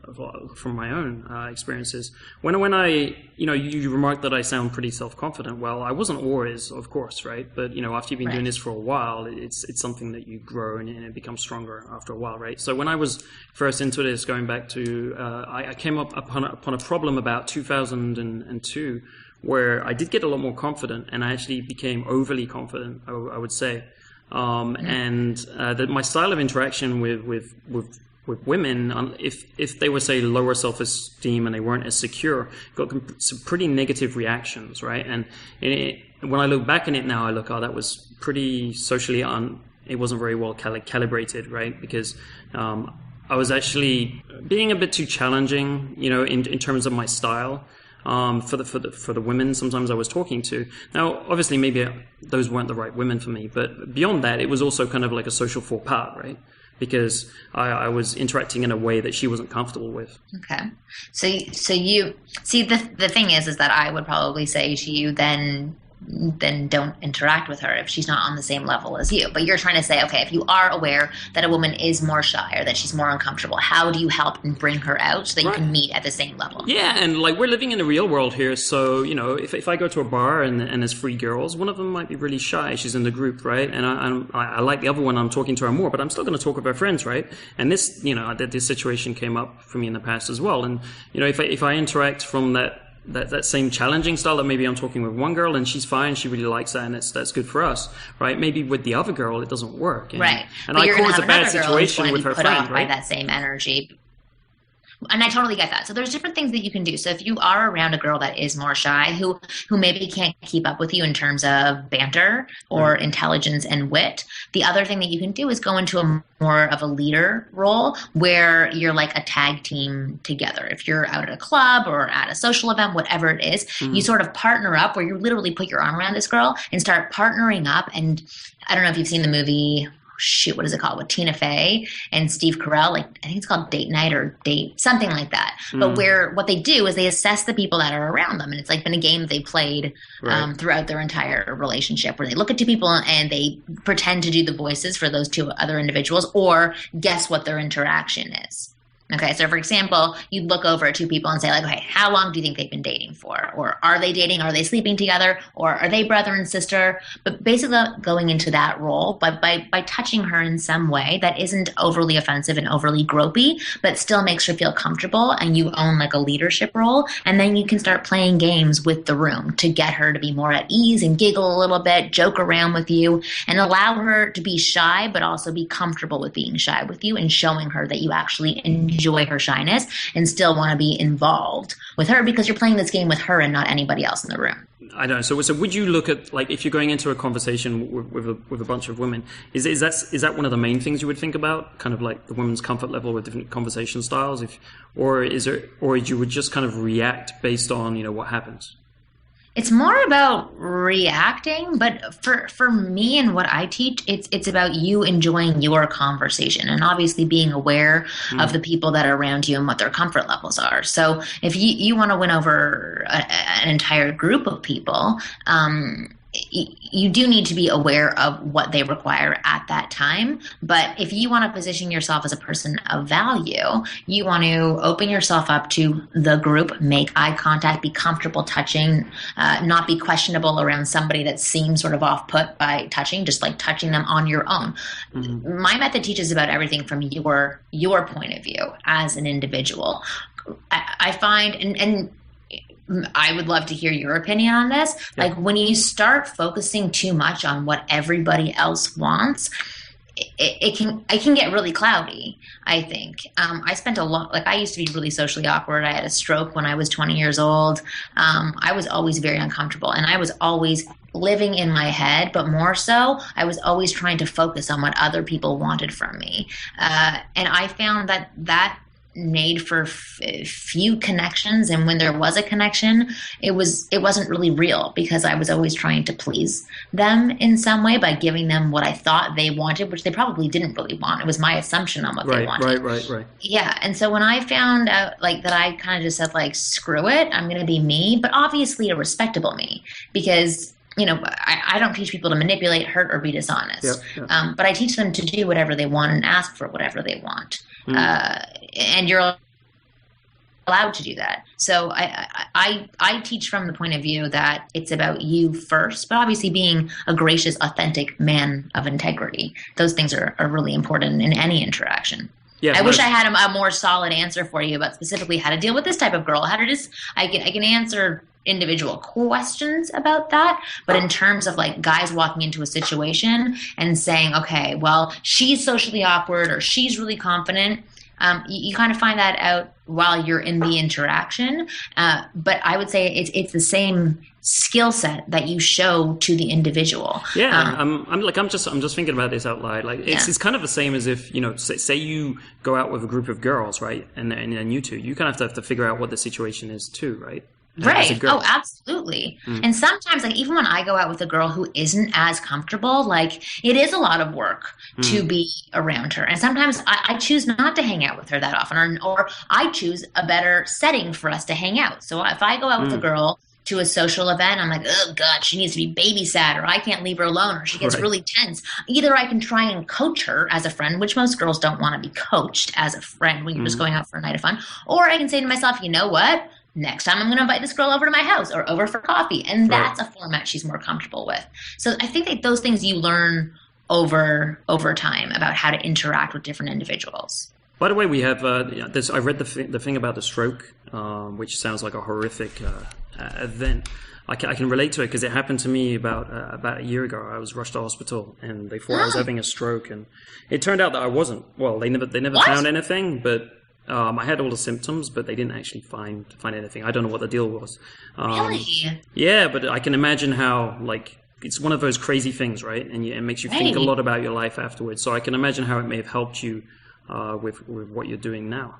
Speaker 3: my own experiences. When I you remarked that I sound pretty self-confident. Well, I wasn't always, of course, right? But after you've been doing this for a while, it's something that you grow and it becomes stronger after a while, right? So when I was first into this, going back to I came upon a problem about 2002, where I did get a lot more confident, and I actually became overly confident, I would say. And that my style of interaction with women, if they were, say, lower self-esteem and they weren't as secure, got some pretty negative reactions, right? And when I look back in it now, I look, that was pretty socially it wasn't very well calibrated, right? Because I was actually being a bit too challenging, in terms of my style. for the women sometimes I was talking to. Now, obviously, maybe those weren't the right women for me, but beyond that, it was also kind of like a social faux pas, right? Because I was interacting in a way that she wasn't comfortable with.
Speaker 4: Okay. So you see, the thing is that I would probably say to you, then don't interact with her if she's not on the same level as you. But you're trying to say, okay, if you are aware that a woman is more shy or that she's more uncomfortable, how do you help and bring her out so that you can meet at the same level?
Speaker 3: Yeah, and like we're living in the real world here, so you know, if I go to a bar and there's 3 girls, one of them might be really shy. She's in the group, right? And I like the other one. I'm talking to her more, but I'm still going to talk with her friends, right? And this, you know, this situation came up for me in the past as well. And you know, if I interact from that same challenging style, that maybe I'm talking with one girl and she's fine, she really likes that, and that's good for us, right? Maybe with the other girl it doesn't work,
Speaker 4: right?
Speaker 3: And I cause a bad situation with her friend, right?
Speaker 4: By that same energy. And I totally get that. So there's different things that you can do. So if you are around a girl that is more shy, who maybe can't keep up with you in terms of banter or intelligence and wit, the other thing that you can do is go into a more of a leader role where you're like a tag team together. If you're out at a club or at a social event, whatever it is, you sort of partner up where you literally put your arm around this girl and start partnering up. And I don't know if you've seen the movie, what is it called, with Tina Fey and Steve Carell? Like, I think it's called Date Night or Date, something like that. But where what they do is they assess the people that are around them. And it's like been a game they played throughout their entire relationship, where they look at 2 people and they pretend to do the voices for those 2 other individuals or guess what their interaction is. Okay, so for example, you'd look over at 2 people and say, like, okay, how long do you think they've been dating for? Or are they dating? Are they sleeping together? Or are they brother and sister? But basically going into that role by touching her in some way that isn't overly offensive and overly gropey, but still makes her feel comfortable, and you own like a leadership role. And then you can start playing games with the room to get her to be more at ease and giggle a little bit, joke around with you, and allow her to be shy, but also be comfortable with being shy with you and showing her that you actually enjoy her shyness and still want to be involved with her because you're playing this game with her and not anybody else in the room.
Speaker 3: I don't know. So would you look at, like, if you're going into a conversation with a bunch of women, is that one of the main things you would think about, kind of like the women's comfort level with different conversation styles, or you would just kind of react based on, you know, what happens?
Speaker 4: It's more about reacting, but for me and what I teach, it's about you enjoying your conversation and obviously being aware of the people that are around you and what their comfort levels are. So if you want to win over an entire group of people, you do need to be aware of what they require at that time. But if you want to position yourself as a person of value, you want to open yourself up to the group, make eye contact, be comfortable touching, not be questionable around somebody that seems sort of off-put by touching, just like touching them on your own. My method teaches about everything from your point of view as an individual. I find, and I would love to hear your opinion on this. Yeah. Like, when you start focusing too much on what everybody else wants, it can get really cloudy, I think. I spent a lot, like, I used to be really socially awkward. I had a stroke when I was 20 years old. I was always very uncomfortable, and I was always living in my head, but more so, I was always trying to focus on what other people wanted from me. And I found that made for few connections, and when there was a connection, it wasn't really real because I was always trying to please them in some way by giving them what I thought they wanted, which they probably didn't really want. It was my assumption on what they wanted. Right. Yeah, and so when I found out, like, that, I kind of just said, like, screw it, I'm going to be me, but obviously a respectable me, because, you know, I don't teach people to manipulate, hurt, or be dishonest. Yep. But I teach them to do whatever they want and ask for whatever they want. And you're allowed to do that. So I teach from the point of view that it's about you first, but obviously being a gracious, authentic man of integrity. Those things are really important in any interaction. Yeah, I wish I had a more solid answer for you about specifically how to deal with this type of girl. I can answer individual questions about that, but in terms of, like, guys walking into a situation and saying, okay, well, she's socially awkward or she's really confident, you kind of find that out while you're in the interaction. But I would say it's the same skill set that you show to the individual. Yeah,
Speaker 3: I'm just thinking about this out loud. Like, it's kind of the same as if, you know, say you go out with a group of girls, right, and you two, you kind of have to figure out what the situation is too, right?
Speaker 4: Right.
Speaker 3: as a girl.
Speaker 4: Oh, absolutely. And sometimes, like, even when I go out with a girl who isn't as comfortable, like, it is a lot of work to be around her. And sometimes I choose not to hang out with her that often, or I choose a better setting for us to hang out. So if I go out with a girl to a social event, I'm like, oh God, she needs to be babysat, or I can't leave her alone, or she gets really tense. Either I can try and coach her as a friend, which most girls don't want to be coached as a friend when you're just going out for a night of fun, or I can say to myself, you know what? Next time I'm going to invite this girl over to my house or over for coffee. And that's a format she's more comfortable with. So I think that those things you learn over time about how to interact with different individuals.
Speaker 3: By the way, we have this. I read the thing about the stroke, which sounds like a horrific event. I can relate to it because it happened to me about a year ago. I was rushed to hospital and they thought I was having a stroke, and it turned out that I wasn't. Well, they never found anything, but I had all the symptoms, but they didn't actually find anything. I don't know what the deal was.
Speaker 4: Really?
Speaker 3: Yeah, but I can imagine how, like, it's one of those crazy things, right? And it makes you think a lot about your life afterwards. So I can imagine how it may have helped you with what you're doing now.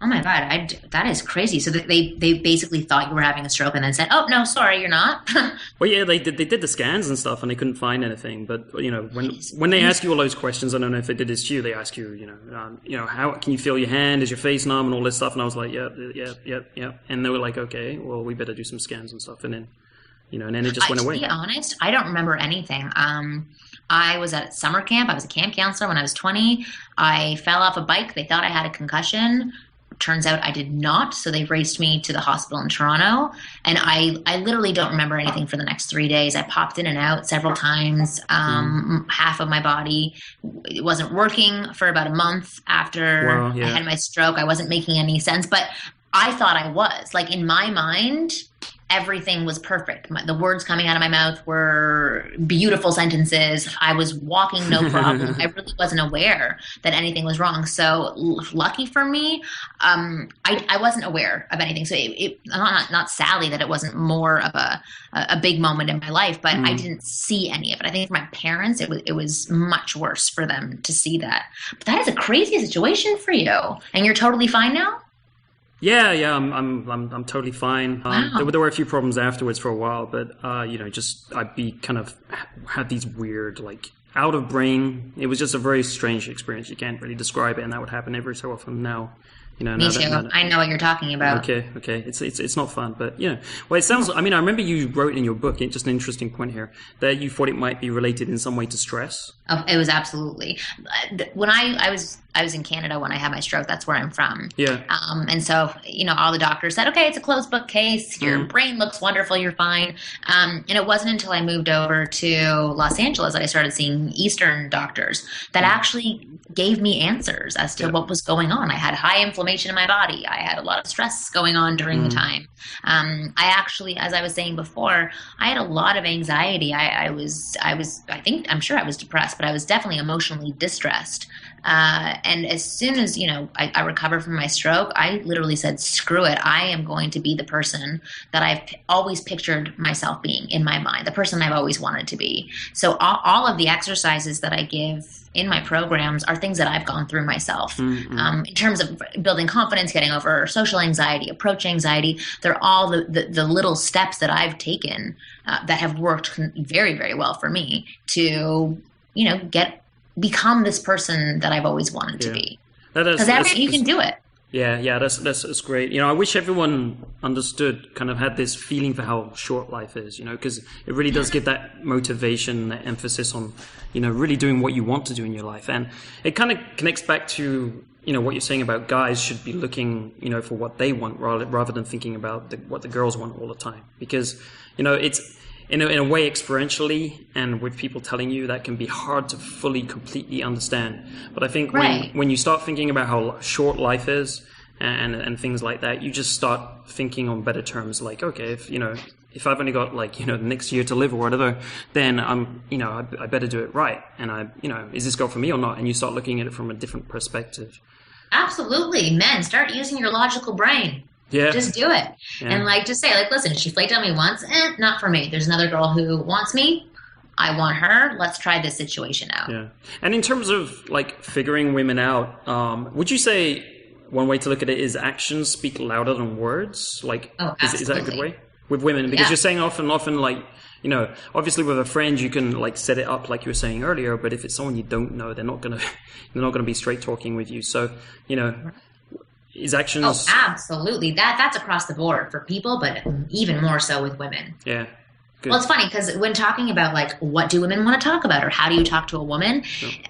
Speaker 4: Oh my God, that is crazy. So they basically thought you were having a stroke and then said, "Oh no, sorry, you're not."
Speaker 3: Well, yeah, they did the scans and stuff, and they couldn't find anything. But you know, when they ask you all those questions, I don't know if they did this to you. They ask you, how can you feel your hand? Is your face numb and all this stuff? And I was like, yeah. And they were like, okay, well, we better do some scans and stuff. And then, and then it just went away.
Speaker 4: To be honest, I don't remember anything. I was at summer camp. I was a camp counselor when I was 20. I fell off a bike. They thought I had a concussion. Turns out I did not, so they raced me to the hospital in Toronto, and I literally don't remember anything for the next 3 days. I popped in and out several times. Half of my body it wasn't working for about a month after I had my stroke. I wasn't making any sense, but I thought I was. Like, in my mind, everything was perfect. The words coming out of my mouth were beautiful sentences. I was walking no problem. I really wasn't aware that anything was wrong. So lucky for me, I wasn't aware of anything. So not sadly that it wasn't more of a big moment in my life, but I didn't see any of it. I think for my parents, it was much worse for them to see that. But that is a crazy situation for you. And you're totally fine now?
Speaker 3: Yeah, I'm totally fine. Wow. There were a few problems afterwards for a while, but I'd be kind of had these weird, like, out of brain. It was just a very strange experience. You can't really describe it, and that would happen every so often now.
Speaker 4: Me too. I know what you're talking about.
Speaker 3: Okay. It's not fun, but well, it sounds. I mean, I remember you wrote in your book, just an interesting point here, that you thought it might be related in some way to stress.
Speaker 4: Oh, it was absolutely. When I was in Canada when I had my stroke. That's where I'm from.
Speaker 3: Yeah.
Speaker 4: And so all the doctors said, okay, it's a closed book case. Your brain looks wonderful. You're fine. And it wasn't until I moved over to Los Angeles that I started seeing Eastern doctors that actually gave me answers as to what was going on. I had high inflammation in my body. I had a lot of stress going on during the time. I actually, as I was saying before, I had a lot of anxiety. I'm sure I was depressed, but I was definitely emotionally distressed. And as soon as, I recovered from my stroke, I literally said, screw it. I am going to be the person that I've always pictured myself being in my mind, the person I've always wanted to be. So all of the exercises that I give in my programs are things that I've gone through myself. In terms of building confidence, getting over social anxiety, approach anxiety, they're all the little steps that I've taken that have worked very, very well for me to, become this person that I've always wanted to be. Because you can do it.
Speaker 3: Yeah, that's great. I wish everyone understood, kind of had this feeling for how short life is, because it really does give that motivation, that emphasis on, really doing what you want to do in your life. And it kind of connects back to, what you're saying about guys should be looking, for what they want rather than thinking about what the girls want all the time. Because, it's, in a way, experientially, and with people telling you, that can be hard to fully, completely understand. But I think when you start thinking about how short life is and things like that, you just start thinking on better terms. Like, okay, if I've only got the next year to live or whatever, then I better do it right. And is this girl for me or not? And you start looking at it from a different perspective.
Speaker 4: Absolutely, men, start using your logical brain.
Speaker 3: Yeah.
Speaker 4: Just do it. Yeah. And just say, listen, she flaked on me once. Not for me. There's another girl who wants me. I want her. Let's try this situation out.
Speaker 3: Yeah. And in terms of figuring women out, would you say one way to look at it is actions speak louder than words. Like, is that a good way with women? Because you're saying often like, obviously with a friend you can like set it up like you were saying earlier, but if it's someone you don't know, they're not gonna be straight talking with you. So is actions?
Speaker 4: Oh, absolutely. That's across the board for people, but even more so with women.
Speaker 3: Yeah. Good.
Speaker 4: Well, it's funny because when talking about like what do women want to talk about or how do you talk to a woman,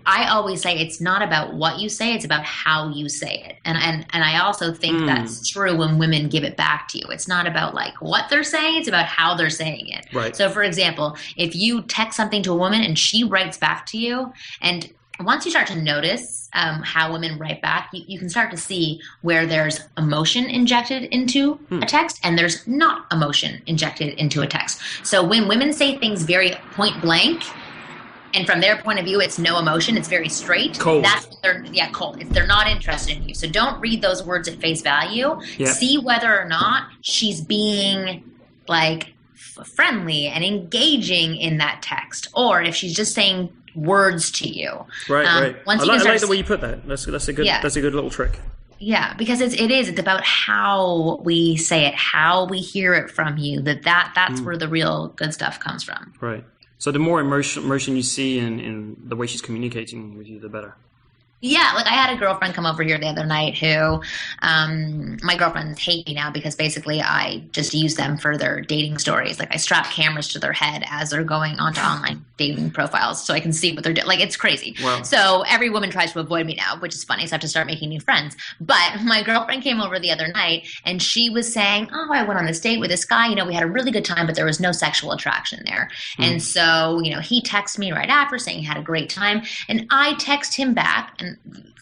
Speaker 4: I always say it's not about what you say, it's about how you say it. And I also think that's true when women give it back to you. It's not about like what they're saying, it's about how they're saying it.
Speaker 3: Right.
Speaker 4: So for example, if you text something to a woman and she writes back to you, and once you start to notice how women write back, you can start to see where there's emotion injected into a text and there's not emotion injected into a text. So when women say things very point blank, and from their point of view, it's no emotion, it's very straight.
Speaker 3: Cold.
Speaker 4: That's cold. They're not interested in you. So don't read those words at face value.
Speaker 3: Yep. See
Speaker 4: whether or not she's being like friendly and engaging in that text, or if she's just saying words to you.
Speaker 3: Right. I like the way you put that. That's a good little trick.
Speaker 4: Yeah, because it's about how we say it, how we hear it from you. That's where the real good stuff comes from.
Speaker 3: Right. So the more emotion you see in the way she's communicating with you, the better.
Speaker 4: Yeah, like I had a girlfriend come over here the other night who, my girlfriends hate me now because basically I just use them for their dating stories. Like I strap cameras to their head as they're going onto online dating profiles so I can see what they're doing. Like it's crazy. Wow. So every woman tries to avoid me now, which is funny. So I have to start making new friends. But my girlfriend came over the other night and she was saying, oh, I went on this date with this guy. We had a really good time, but there was no sexual attraction there. And so, he texted me right after saying he had a great time. And I text him back and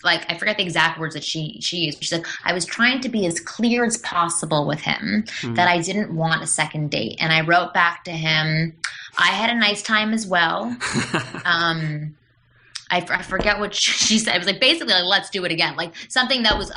Speaker 4: like I forget the exact words that she used. She's like, I was trying to be as clear as possible with him that I didn't want a second date. And I wrote back to him, I had a nice time as well. I forget what she said. It was like basically like, let's do it again. Like something that was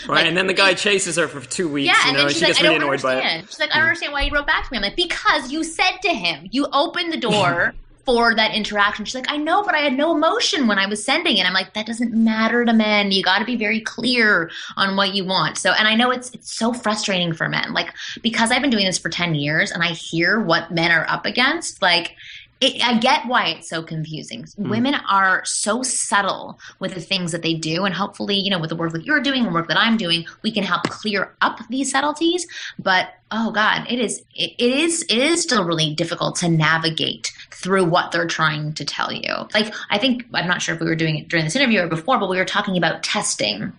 Speaker 3: right. Like, and then the guy chases her for 2 weeks.
Speaker 4: Yeah, and then
Speaker 3: she
Speaker 4: like,
Speaker 3: gets really annoyed by it.
Speaker 4: She's like, I don't understand why you wrote back to me. I'm like, because you said to him, you opened the door for that interaction. She's like, I know, but I had no emotion when I was sending it. I'm like, that doesn't matter to men. You got to be very clear on what you want. So, and I know it's so frustrating for men, like, because I've been doing this for 10 years and I hear what men are up against, like, I get why it's so confusing. Women are so subtle with the things that they do. And hopefully, with the work that you're doing and work that I'm doing, we can help clear up these subtleties. But, oh God, it is still really difficult to navigate through what they're trying to tell you. Like, I'm not sure if we were doing it during this interview or before, but we were talking about testing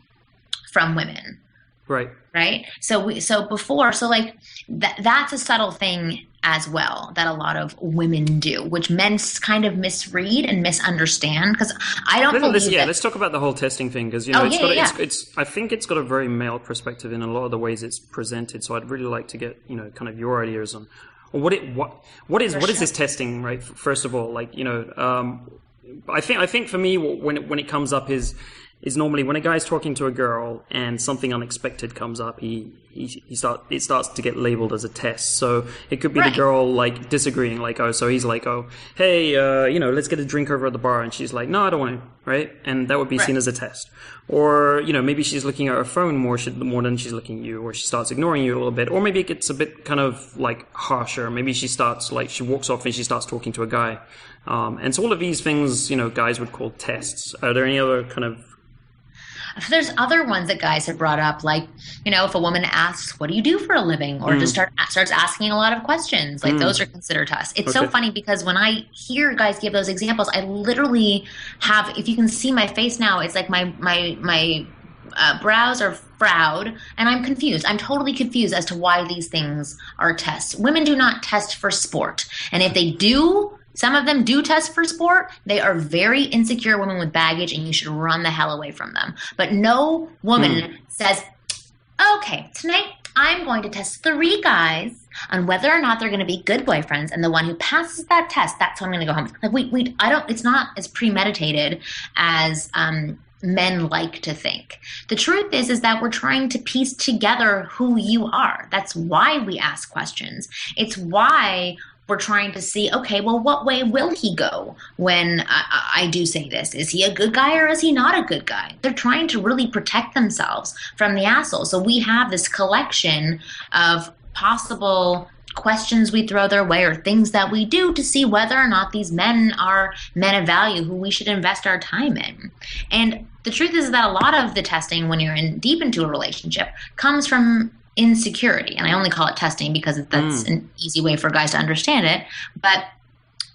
Speaker 4: from women.
Speaker 3: Right.
Speaker 4: Right. So like that's a subtle thing as well that a lot of women do, which men kind of misread and misunderstand. Because I don't believe
Speaker 3: let's talk about the whole testing thing because I think it's got a very male perspective in a lot of the ways it's presented. So I'd really like to get kind of your ideas on what is this testing, right? First of all, like I think for me when it comes up is normally when a guy's talking to a girl and something unexpected comes up, it starts to get labeled as a test. So it could be the girl like disagreeing, like, oh, so he's like, oh, hey, let's get a drink over at the bar, and she's like, no, I don't want to, right? And that would be seen as a test. Or maybe she's looking at her phone more than she's looking at you, or she starts ignoring you a little bit, or maybe it gets a bit kind of like harsher. Maybe she starts like she walks off and she starts talking to a guy, and so all of these things guys would call tests. Are there any other kind of
Speaker 4: There's other ones that guys have brought up, like, if a woman asks, what do you do for a living? Or just starts asking a lot of questions, like those are considered tests. It's so funny because when I hear guys give those examples, I literally have, if you can see my face now, it's like my brows are frowned and I'm confused. I'm totally confused as to why these things are tests. Women do not test for sport. And if they do, some of them do test for sport. They are very insecure women with baggage, and you should run the hell away from them. But no woman says, okay, tonight I'm going to test 3 guys on whether or not they're going to be good boyfriends, and the one who passes that test, that's who I'm going to go home. Like, it's not as premeditated as men like to think. The truth is that we're trying to piece together who you are. That's why we ask questions. It's why we're trying to see, okay, well, what way will he go when I do say this? Is he a good guy or is he not a good guy? They're trying to really protect themselves from the asshole. So we have this collection of possible questions we throw their way or things that we do to see whether or not these men are men of value who we should invest our time in. And the truth is that a lot of the testing when you're deep into a relationship comes from insecurity. And I only call it testing because that's an easy way for guys to understand it. But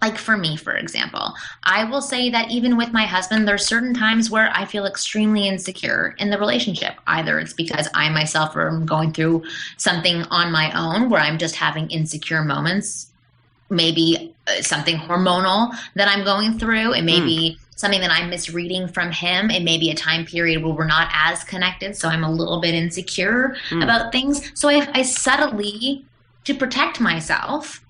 Speaker 4: like for me, for example, I will say that even with my husband, there's certain times where I feel extremely insecure in the relationship. Either it's because I myself am going through something on my own where I'm just having insecure moments, maybe something hormonal that I'm going through. It may be something that I'm misreading from him. It may be a time period where we're not as connected, so I'm a little bit insecure about things. So I subtly, to protect myself,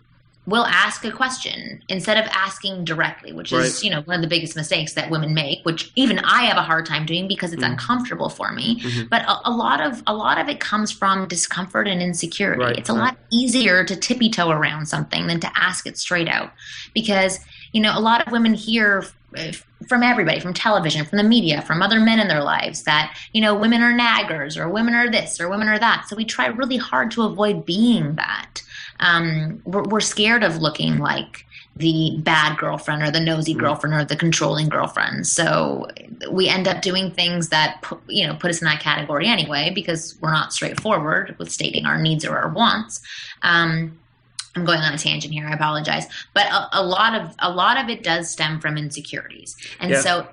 Speaker 4: will ask a question instead of asking directly, which is, one of the biggest mistakes that women make, which even I have a hard time doing because it's uncomfortable for me. But a lot of it comes from discomfort and insecurity. It's a lot easier to tippy-toe around something than to ask it straight out, because, a lot of women hear from everybody, from television, from the media, from other men in their lives that, women are naggers or women are this or women are that. So we try really hard to avoid being that. We're scared of looking like the bad girlfriend or the nosy girlfriend or the controlling girlfriend. So we end up doing things that put us in that category anyway, because we're not straightforward with stating our needs or our wants. I'm going on a tangent here. I apologize, but a lot of it does stem from insecurities, and so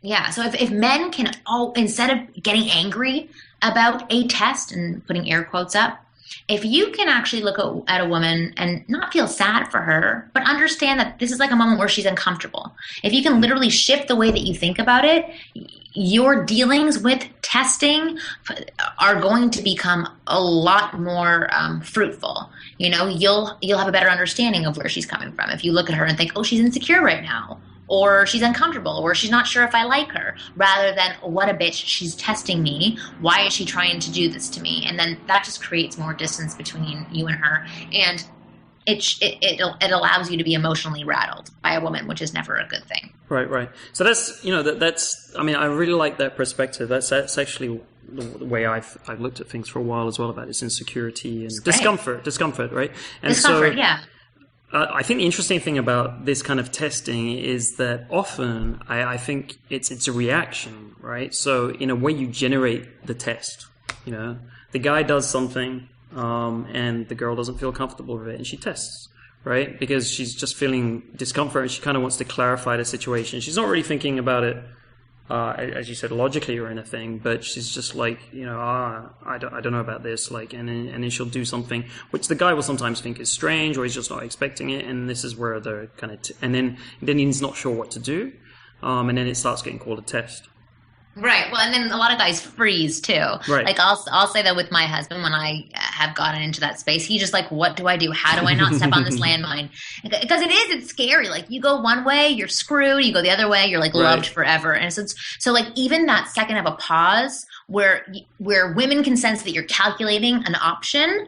Speaker 4: if men can instead of getting angry about a test and putting air quotes up, if you can actually look at a woman and not feel sad for her, but understand that this is like a moment where she's uncomfortable. If you can literally shift the way that you think about it, your dealings with testing are going to become a lot more fruitful. You'll have a better understanding of where she's coming from. If you look at her and think, oh, she's insecure right now, or she's uncomfortable, or she's not sure if I like her, rather than, what a bitch, she's testing me. Why is she trying to do this to me? And then that just creates more distance between you and her. And it allows you to be emotionally rattled by a woman, which is never a good thing.
Speaker 3: Right. So that's, I mean, I really like that perspective. That's actually the way I've looked at things for a while as well, about this insecurity and discomfort, right? And
Speaker 4: discomfort, yeah.
Speaker 3: I think the interesting thing about this kind of testing is that often I think it's a reaction, right? So in a way you generate the test, the guy does something and the girl doesn't feel comfortable with it and she tests, right? Because she's just feeling discomfort and she kind of wants to clarify the situation. She's not really thinking about it, as you said, logically or anything, but she's just like, I don't know about this, like, and then she'll do something which the guy will sometimes think is strange, or he's just not expecting it, and this is where the kind of, and then he's not sure what to do, and then it starts getting called a test.
Speaker 4: Right. Well, and then a lot of guys freeze too.
Speaker 3: Right.
Speaker 4: Like I'll say that with my husband, when I have gotten into that space, he just like, what do I do? How do I not step on this landmine? Because it's scary. Like you go one way, you're screwed. You go the other way, you're like loved forever. And so like even that second of a pause where women can sense that you're calculating an option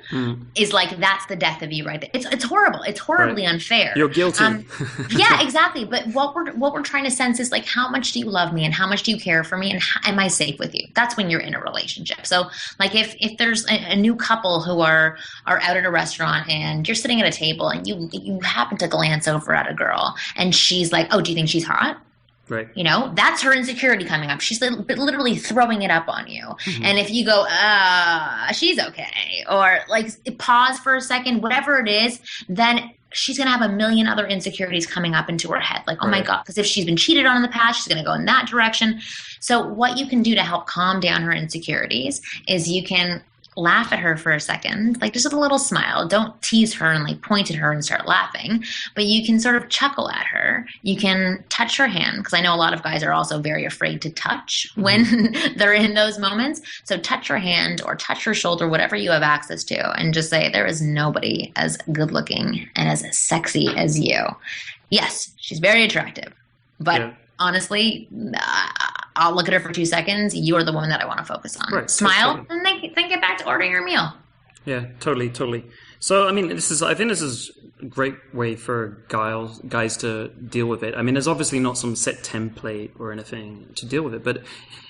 Speaker 4: is like, that's the death of you right there. It's horrible. It's horribly unfair.
Speaker 3: You're guilty.
Speaker 4: Yeah, exactly. But what we're trying to sense is like, how much do you love me and how much do you care for me and am I safe with you? That's when you're in a relationship. So like if there's a new couple who are out at a restaurant and you're sitting at a table and you happen to glance over at a girl and she's like, oh, do you think she's hot?
Speaker 3: Right.
Speaker 4: That's her insecurity coming up. She's literally throwing it up on you. And if you go, she's okay, or like pause for a second, whatever it is, then she's going to have a million other insecurities coming up into her head. Like, oh my God, because if she's been cheated on in the past, she's going to go in that direction. So what you can do to help calm down her insecurities is you can laugh at her for a second, like just with a little smile. Don't tease her and like point at her and start laughing, but you can sort of chuckle at her. You can touch her hand, because I know a lot of guys are also very afraid to touch when they're in those moments. So touch her hand or touch her shoulder, whatever you have access to, and just say, there is nobody as good looking and as sexy as you. Yes, she's very attractive, but honestly, I'll look at her for 2 seconds. You're the woman that I want to focus on. Right. Smile, and then get back to ordering your meal.
Speaker 3: Yeah, totally. So, I mean, I think this is a great way for guys to deal with it. I mean, there's obviously not some set template or anything to deal with it, but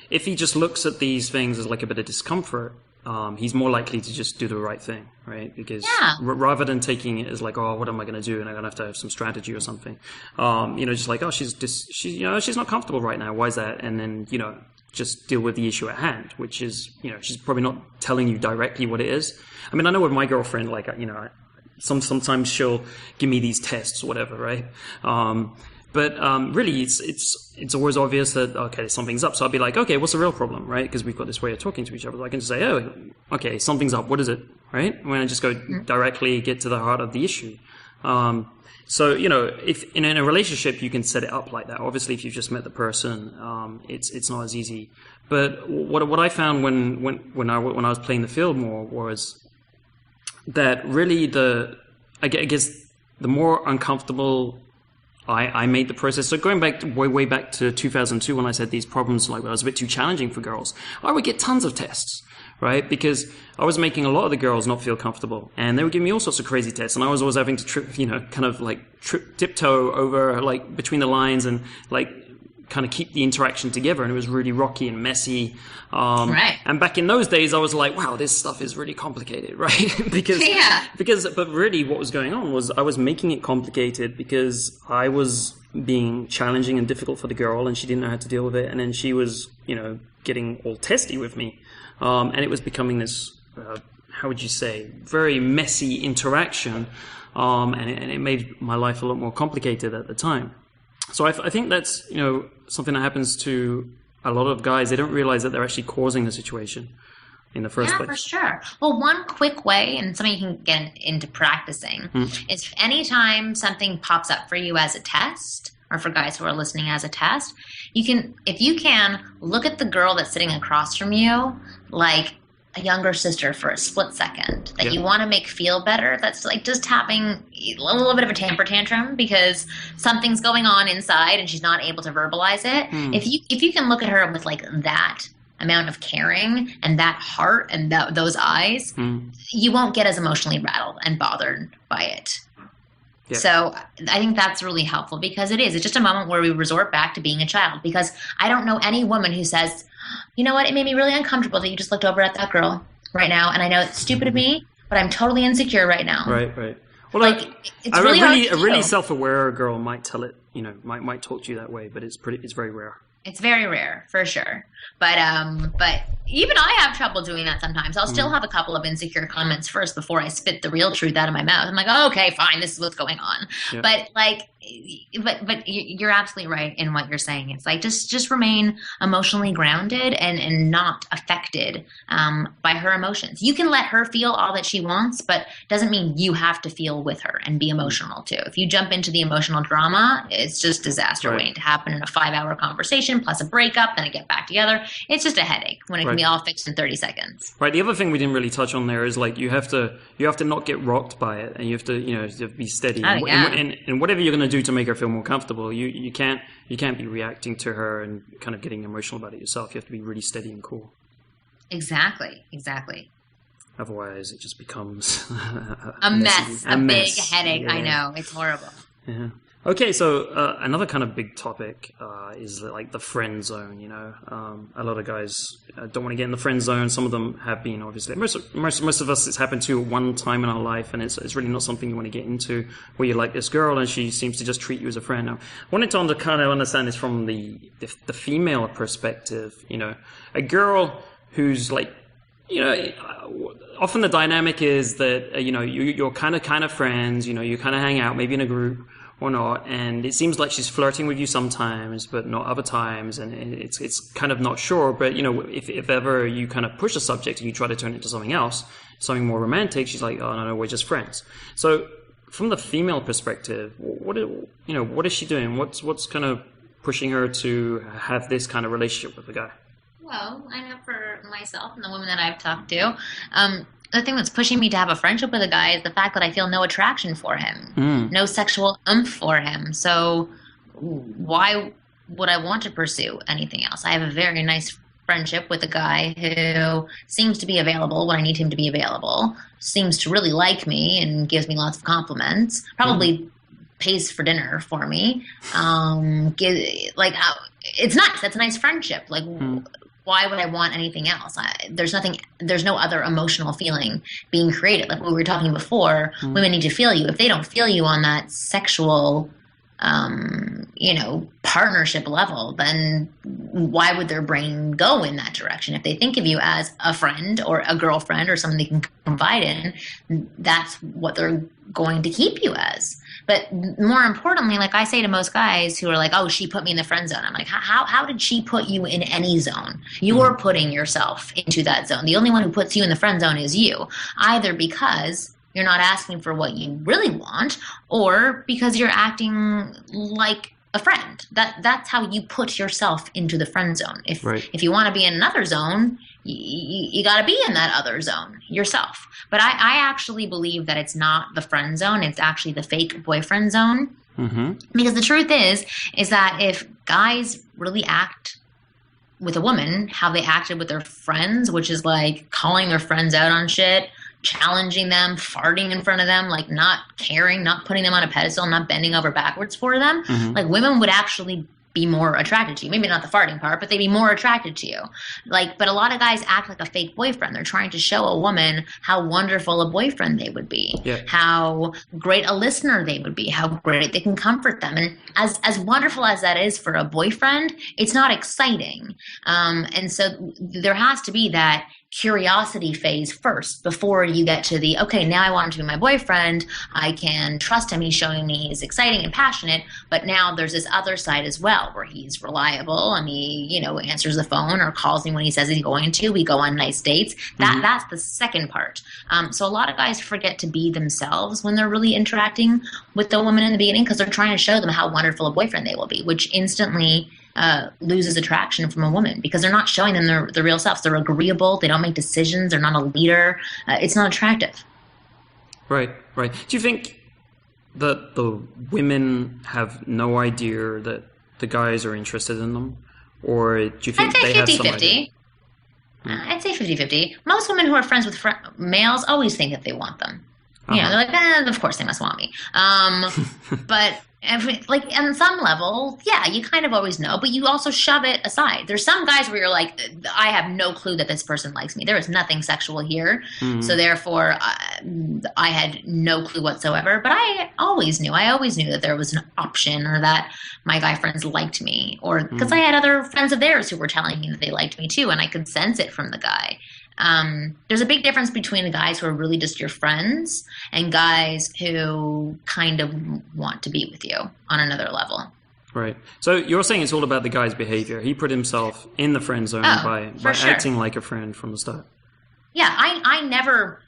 Speaker 3: if he just looks at these things as like a bit of discomfort, he's more likely to just do the right thing, right? Because rather than taking it as like, oh, what am I going to do? And I'm going to have some strategy or something. Just like, oh, she's not comfortable right now. Why is that? And then, just deal with the issue at hand, which is, she's probably not telling you directly what it is. I mean, I know with my girlfriend, like, sometimes she'll give me these tests or whatever, right? But really, it's always obvious that, okay, something's up. So I'll be like, okay, what's the real problem, right? Because we've got this way of talking to each other. So I can just say, oh, okay, something's up. What is it, right? When I just go directly get to the heart of the issue. So, if in a relationship, you can set it up like that. Obviously, if you've just met the person, it's not as easy. But what I found when I was playing the field more was that really I guess the more uncomfortable I made the process. So going back way back to 2002 when I said these problems like was a bit too challenging for girls, I would get tons of tests, right? Because I was making a lot of the girls not feel comfortable, and they would give me all sorts of crazy tests, and I was always having to tiptoe over like between the lines and like kind of keep the interaction together, and it was really rocky and messy.
Speaker 4: Right.
Speaker 3: And back in those days, I was like, wow, this stuff is really complicated, right? But really what was going on was I was making it complicated because I was being challenging and difficult for the girl, and she didn't know how to deal with it. And then she was, getting all testy with me. And it was becoming this, how would you say, very messy interaction. And it made my life a lot more complicated at the time. So I think that's, something that happens to a lot of guys. They don't realize that they're actually causing the situation in the first place.
Speaker 4: Yeah, for sure. Well, one quick way, and something you can get into practicing, is anytime something pops up for you as a test, or for guys who are listening as a test, if you can, look at the girl that's sitting across from you like a younger sister for a split second that you want to make feel better. That's like just having a little bit of a temper tantrum because something's going on inside and she's not able to verbalize it. If you can look at her with like that amount of caring and that heart and those eyes, you won't get as emotionally rattled and bothered by it. Yeah. So I think that's really helpful because it's just a moment where we resort back to being a child, because I don't know any woman who says, you know what, it made me really uncomfortable that you just looked over at that girl right now. And I know it's stupid of me, but I'm totally insecure right now.
Speaker 3: Right. Well, it's really a really self-aware girl might tell it, might talk to you that way, but it's very rare.
Speaker 4: It's very rare, for sure. But even I have trouble doing that sometimes. I'll still have a couple of insecure comments first before I spit the real truth out of my mouth. I'm like, oh, okay, fine, this is what's going on. Yeah. But you're absolutely right in what you're saying. It's like just remain emotionally grounded and not affected by her emotions. You can let her feel all that she wants, but doesn't mean you have to feel with her and be emotional too. If you jump into the emotional drama, it's just disaster waiting to happen in a 5-hour conversation plus a breakup, then I get back together. It's just a headache when it can be all fixed in 30 seconds.
Speaker 3: Right. The other thing we didn't really touch on there is like you have to not get rocked by it, and you have to be steady. And whatever you're going to do to make her feel more comfortable, you can't be reacting to her and kind of getting emotional about it yourself. You have to be really steady and cool.
Speaker 4: Exactly.
Speaker 3: Otherwise, it just becomes
Speaker 4: a mess, a big headache. Yeah. I know, it's horrible.
Speaker 3: Yeah. Okay, so another kind of big topic is like the friend zone. A lot of guys don't want to get in the friend zone. Some of them have been, obviously. Most of us, it's happened to at one time in our life, and it's really not something you want to get into. Where you like this girl, and she seems to just treat you as a friend. Now, I wanted to kind of understand this from the female perspective. A girl who's like, often the dynamic is that you're kind of friends. You kind of hang out, maybe in a group or not, and it seems like she's flirting with you sometimes, but not other times, and it's kind of not sure. But if ever you kind of push a subject and you try to turn it into something else, something more romantic, she's like, oh no, we're just friends. So from the female perspective, what is she doing? What's kind of pushing her to have this kind of relationship with the guy?
Speaker 4: Well, I know for myself and the women that I've talked to, the thing that's pushing me to have a friendship with a guy is the fact that I feel no attraction for him, no sexual oomph for him. So why would I want to pursue anything else? I have a very nice friendship with a guy who seems to be available when I need him to be available, seems to really like me and gives me lots of compliments, probably pays for dinner for me. It's nice. That's a nice friendship. Like, why would I want anything else? There's no other emotional feeling being created. Like we were talking before, women need to feel you. If they don't feel you on that sexual, partnership level, then why would their brain go in that direction? If they think of you as a friend or a girlfriend or someone they can confide in, that's what they're going to keep you as. But more importantly, like I say to most guys who are like, oh, she put me in the friend zone. I'm like, how did she put you in any zone? You're putting yourself into that zone. The only one who puts you in the friend zone is you, either because you're not asking for what you really want or because you're acting like a friend. That's how you put yourself into the friend zone. If you want to be in another zone, you got to be in that other zone yourself. But I actually believe that it's not the friend zone. It's actually the fake boyfriend zone. Because the truth is that if guys really act with a woman how they acted with their friends, which is like calling their friends out on shit, challenging them, farting in front of them, like not caring, not putting them on a pedestal, not bending over backwards for them, like women would actually be more attracted to you. Maybe not the farting part, but they'd be more attracted to you. But a lot of guys act like a fake boyfriend. They're trying to show a woman how wonderful a boyfriend they would be, how great a listener they would be, how great they can comfort them. And as wonderful as that is for a boyfriend, it's not exciting. And so there has to be that curiosity phase first before you get to the, okay, now I want him to be my boyfriend. I can trust him. He's showing me he's exciting and passionate. But now there's this other side as well where he's reliable and he, answers the phone or calls me when he says he's going to. We go on nice dates. That's the second part. So a lot of guys forget to be themselves when they're really interacting with the woman in the beginning because they're trying to show them how wonderful a boyfriend they will be, which instantly loses attraction from a woman because they're not showing them their real selves. They're agreeable. They don't make decisions. They're not a leader. It's not attractive.
Speaker 3: Right. Do you think that the women have no idea that the guys are interested in them? Or do you think they have some idea?
Speaker 4: I'd say 50-50. Most women who are friends with males always think that they want them. They're like, of course they must want me. But on some level, yeah, you kind of always know, but you also shove it aside. There's some guys where you're like, I have no clue that this person likes me. There is nothing sexual here. So therefore, I had no clue whatsoever. But I always knew that there was an option or that my guy friends liked me. Or because I had other friends of theirs who were telling me that they liked me too, and I could sense it from the guy. There's a big difference between the guys who are really just your friends and guys who kind of want to be with you on another level.
Speaker 3: Right. So you're saying it's all about the guy's behavior. He put himself in the friend zone by acting like a friend from the start.
Speaker 4: Yeah, I never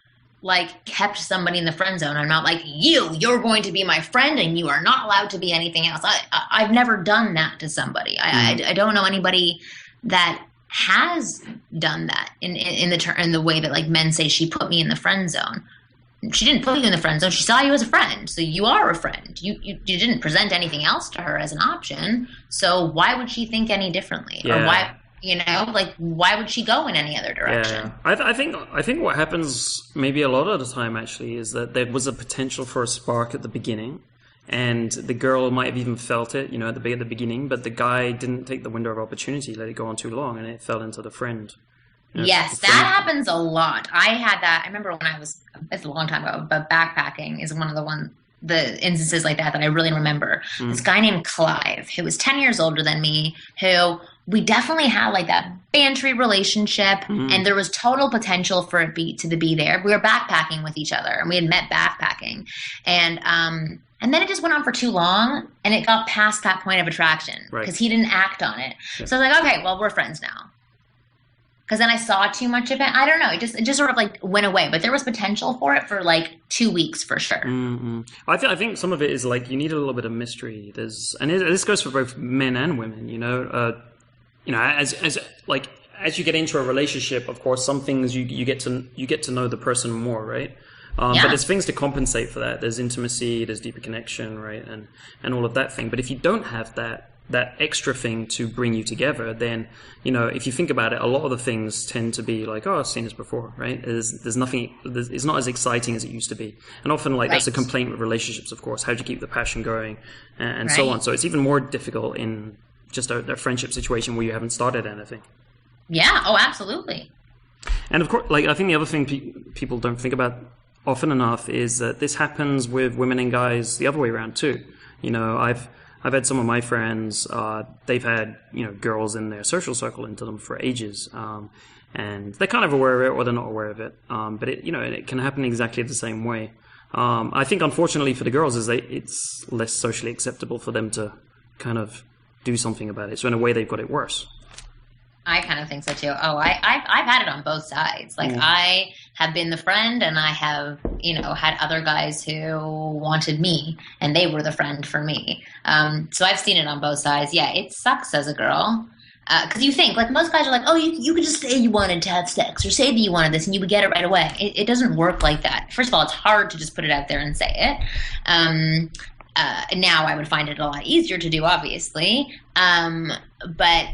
Speaker 4: kept somebody in the friend zone. I'm not like, you're going to be my friend and you are not allowed to be anything else. I've never done that to somebody. I don't know anybody that has done that in the way that men say she put me in the friend zone. She didn't put you in the friend zone. She saw you as a friend, so you are a friend. You didn't present anything else to her as an option. So why would she think any differently?
Speaker 3: Yeah.
Speaker 4: Or why would she go in any other direction?
Speaker 3: Yeah. I think what happens maybe a lot of the time actually is that there was a potential for a spark at the beginning. And the girl might have even felt it, at the beginning, but the guy didn't take the window of opportunity, let it go on too long, and it fell into the friend.
Speaker 4: Yes, that happens a lot. I had that. I remember when it's a long time ago, but backpacking is one of the instances like that I really remember. This guy named Clive, who was 10 years older than me, who we definitely had that bantery relationship, and there was total potential for it to be there. We were backpacking with each other, and we had met backpacking, and then it just went on for too long, and it got past that point of attraction because he didn't act on it. Yeah. So I was like, okay, well, we're friends now. Because then I saw too much of it. I don't know. It just sort of went away. But there was potential for it for 2 weeks for sure.
Speaker 3: Mm-hmm. I think some of it is you need a little bit of mystery. And this goes for both men and women. As you get into a relationship, of course, some things you get to know the person more, right? But there's things to compensate for that. There's intimacy, there's deeper connection, right? And all of that thing. But if you don't have that, that extra thing to bring you together, then, you know, if you think about it, a lot of the things tend to be like, oh, I've seen this before, right? There's nothing, it's not as exciting as it used to be. And often, like, that's a complaint with relationships, of course. How do you keep the passion going and so on? So it's even more difficult in just a friendship situation where you haven't started anything.
Speaker 4: Yeah. Oh, absolutely.
Speaker 3: And of course, like, I think the other thing people don't think about often enough is that this happens with women and guys the other way around too. You know, I've had some of my friends, they've had, you know, girls in their social circle into them for ages, and they're kind of aware of it or they're not aware of it. But it, you know, it can happen exactly the same way. I think, unfortunately for the girls, is it's less socially acceptable for them to kind of do something about it. So in a way, they've got it worse.
Speaker 4: I kind of think so too. Oh, I've had it on both sides. Like, I have been the friend, and I have, you know, had other guys who wanted me, and they were the friend for me. So I've seen it on both sides. Yeah, it sucks as a girl. Because you think, like, most guys are like, oh, you could just say you wanted to have sex, or say that you wanted this, and you would get it right away. It doesn't work like that. First of all, it's hard to just put it out there and say it. Now I would find it a lot easier to do, obviously. But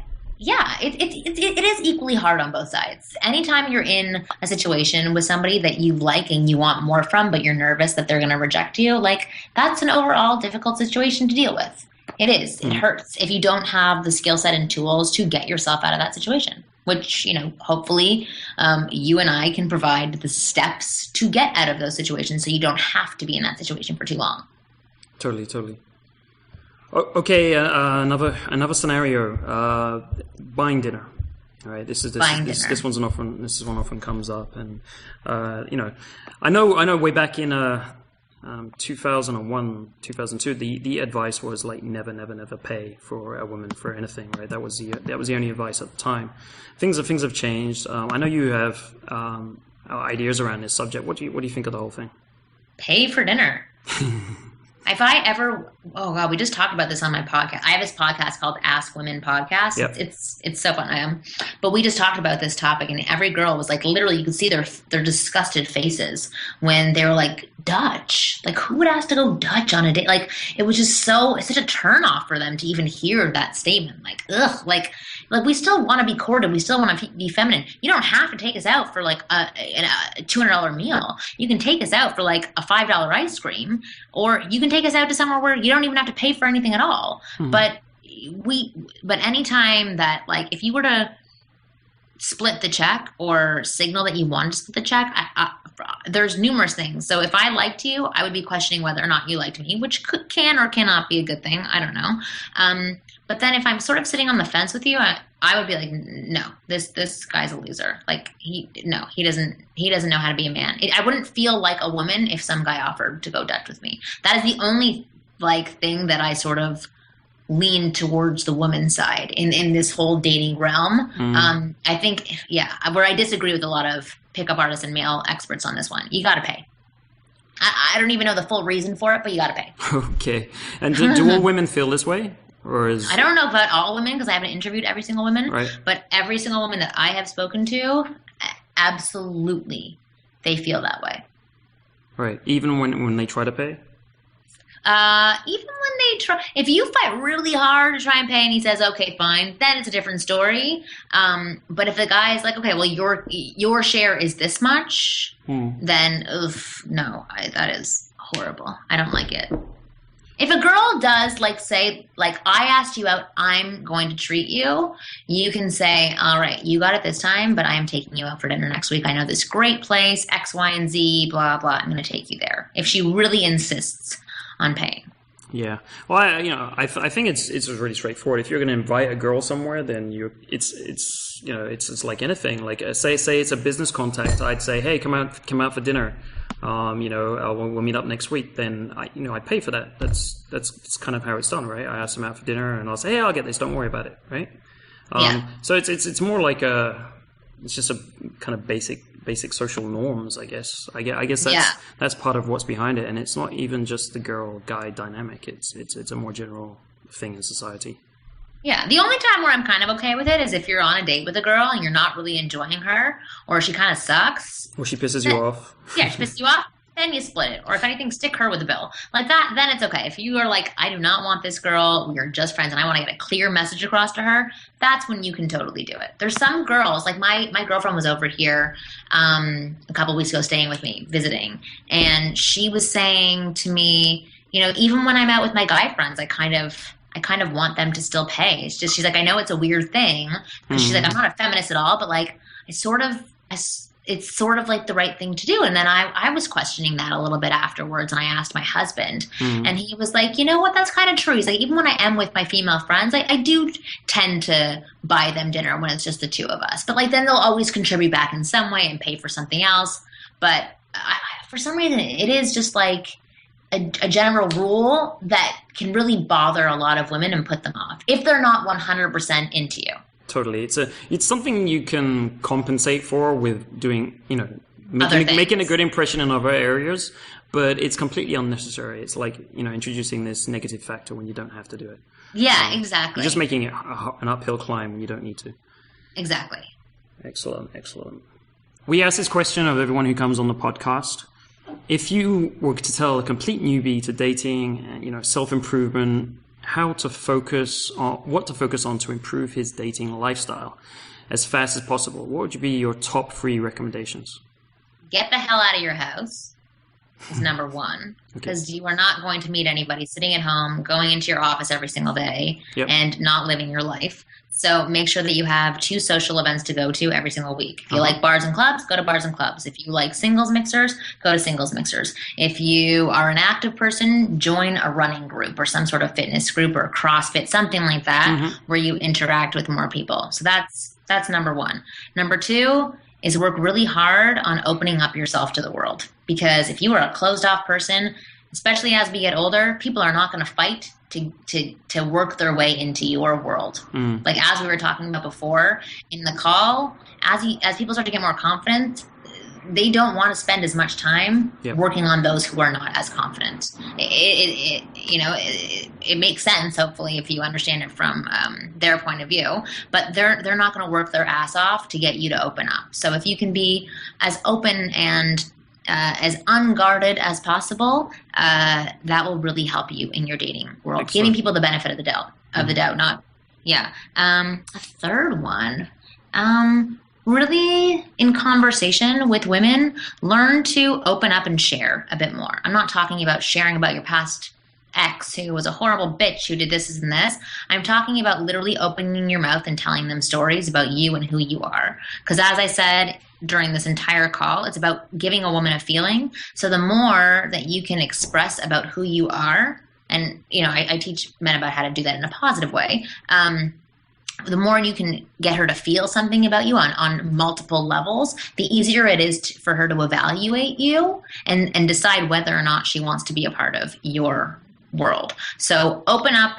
Speaker 4: yeah, it is equally hard on both sides. Anytime you're in a situation with somebody that you like and you want more from, but you're nervous that they're going to reject you, like, that's an overall difficult situation to deal with. It is. It hurts if you don't have the skill set and tools to get yourself out of that situation, which, you know, hopefully you and I can provide the steps to get out of those situations so you don't have to be in that situation for too long. Totally.
Speaker 3: Okay, another scenario. Buying dinner. All right, this one often comes up, and you know, I know way back in 2001, 2002, the advice was like never pay for a woman for anything. Right, that was the only advice at the time. Things have changed. I know you have ideas around this subject. What do you think of the whole thing?
Speaker 4: Pay for dinner. If I ever, oh God, we just talked about this on my podcast. I have this podcast called Ask Women Podcast. Yep. It's so fun. But we just talked about this topic, and every girl was like, literally, you could see their disgusted faces when they were like, Dutch. Like, who would ask to go Dutch on a date? Like, it was just such a turnoff for them to even hear that statement. Like, ugh, like we still want to be courted. We still want to be feminine. You don't have to take us out for like a $200 meal. You can take us out for like a $5 ice cream, or you can take us out to somewhere where you don't even have to pay for anything at all. Mm-hmm. But anytime that, like, if you were to split the check or signal that you want to split the check, there's numerous things. So if I liked you, I would be questioning whether or not you liked me, which can or cannot be a good thing. I don't know. But then if I'm sort of sitting on the fence with you, I would be like, no, this guy's a loser. Like, he doesn't know how to be a man. I wouldn't feel like a woman if some guy offered to go Dutch with me. That is the only, like, thing that I sort of lean towards the woman's side in this whole dating realm. Mm. I think, where I disagree with a lot of pickup artists and male experts on this one, you got to pay. I don't even know the full reason for it, but you got to pay. Okay.
Speaker 3: And do all women feel this way?
Speaker 4: I don't know about all women, because I haven't interviewed every single woman, right. But every single woman that I have spoken to, absolutely, they feel that way.
Speaker 3: Right. Even when they try to pay?
Speaker 4: Even when they try, if you fight really hard to try and pay and he says, okay, fine, then it's a different story. But if the guy's like, okay, well, your share is this much, then, no, that is horrible. I don't like it. If a girl does, like, say, like, I asked you out, I'm going to treat you, you can say, all right, you got it this time, but I am taking you out for dinner next week. I know this great place, X, Y, and Z, blah, blah. I'm going to take you there. If she really insists on paying.
Speaker 3: Yeah. Well, I think it's really straightforward. If you're going to invite a girl somewhere, then it's like anything. Like, say it's a business contact. I'd say, hey, come out for dinner. We'll meet up next week. Then I pay for that. That's kind of how it's done, right? I ask them out for dinner, and I'll say, hey, I'll get this. Don't worry about it, right? So it's more like it's just a kind of basic social norms, I guess. I guess that's part of what's behind it, and it's not even just the girl-guy dynamic. It's a more general thing in society.
Speaker 4: Yeah, the only time where I'm kind of okay with it is if you're on a date with a girl and you're not really enjoying her, or she kind of sucks.
Speaker 3: Or she pisses you off.
Speaker 4: Yeah, she pisses you off. then you split it. Or if anything, stick her with the bill. Like that, then it's okay. If you are like, I do not want this girl, we are just friends, and I want to get a clear message across to her, that's when you can totally do it. There's some girls, like my girlfriend was over here a couple weeks ago staying with me, visiting, and she was saying to me, even when I'm out with my guy friends, I kind of want them to still pay. It's just, she's like, I know it's a weird thing, because she's like, I'm not a feminist at all, but like, it's sort of like the right thing to do. And then I was questioning that a little bit afterwards, and I asked my husband, and he was like, you know what, that's kind of true. He's like, even when I am with my female friends, I do tend to buy them dinner when it's just the two of us. But like, then they'll always contribute back in some way and pay for something else. But for some reason, it is just like a general rule that can really bother a lot of women and put them off if they're not 100% into you.
Speaker 3: Totally. It's something you can compensate for with doing, making a good impression in other areas, but it's completely unnecessary. It's like, introducing this negative factor when you don't have to do it.
Speaker 4: Yeah, exactly.
Speaker 3: You're just making it an uphill climb when you don't need to.
Speaker 4: Exactly.
Speaker 3: Excellent. We ask this question of everyone who comes on the podcast. If you were to tell a complete newbie to dating and, self-improvement, what to focus on to improve his dating lifestyle as fast as possible, what would be your top 3 recommendations?
Speaker 4: Get the hell out of your house is number 1, because you are not going to meet anybody sitting at home, going into your office every single day, and not living your life. So make sure that you have 2 social events to go to every single week. If you like bars and clubs, go to bars and clubs. If you like singles mixers, go to singles mixers. If you are an active person, join a running group or some sort of fitness group or CrossFit, something like that, where you interact with more people. So that's number 1. Number 2 is work really hard on opening up yourself to the world. Because if you are a closed off person, especially as we get older, people are not going to fight to work their way into your world. Like as we were talking about before in the call, as people start to get more confident, they don't want to spend as much time working on those who are not as confident. It makes sense, hopefully, if you understand it from their point of view, but they're not going to work their ass off to get you to open up. So if you can be as open and as unguarded as possible, that will really help you in your dating world. Excellent. Giving people the benefit of the doubt, A third one, really in conversation with women, learn to open up and share a bit more. I'm not talking about sharing about your past ex who was a horrible bitch who did this and this. I'm talking about literally opening your mouth and telling them stories about you and who you are. Because as I said during this entire call, it's about giving a woman a feeling. So the more that you can express about who you are, and I teach men about how to do that in a positive way, the more you can get her to feel something about you on multiple levels, the easier it is for her to evaluate you and decide whether or not she wants to be a part of your world. So open up.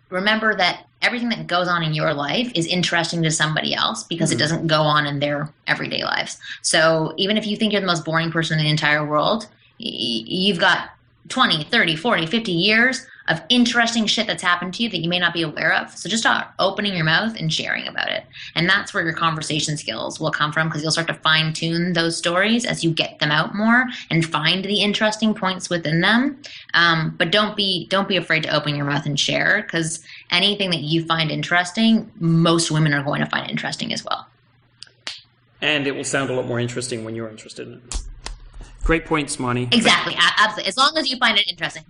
Speaker 4: Remember that everything that goes on in your life is interesting to somebody else because it doesn't go on in their everyday lives. So even if you think you're the most boring person in the entire world, you've got 20, 30, 40, 50 years of interesting shit that's happened to you that you may not be aware of. So just start opening your mouth and sharing about it. And that's where your conversation skills will come from, because you'll start to fine tune those stories as you get them out more and find the interesting points within them. But don't be afraid to open your mouth and share, because anything that you find interesting, most women are going to find interesting as well.
Speaker 3: And it will sound a lot more interesting when you're interested in it. Great points, Marni.
Speaker 4: Exactly. Absolutely. As long as you find it interesting.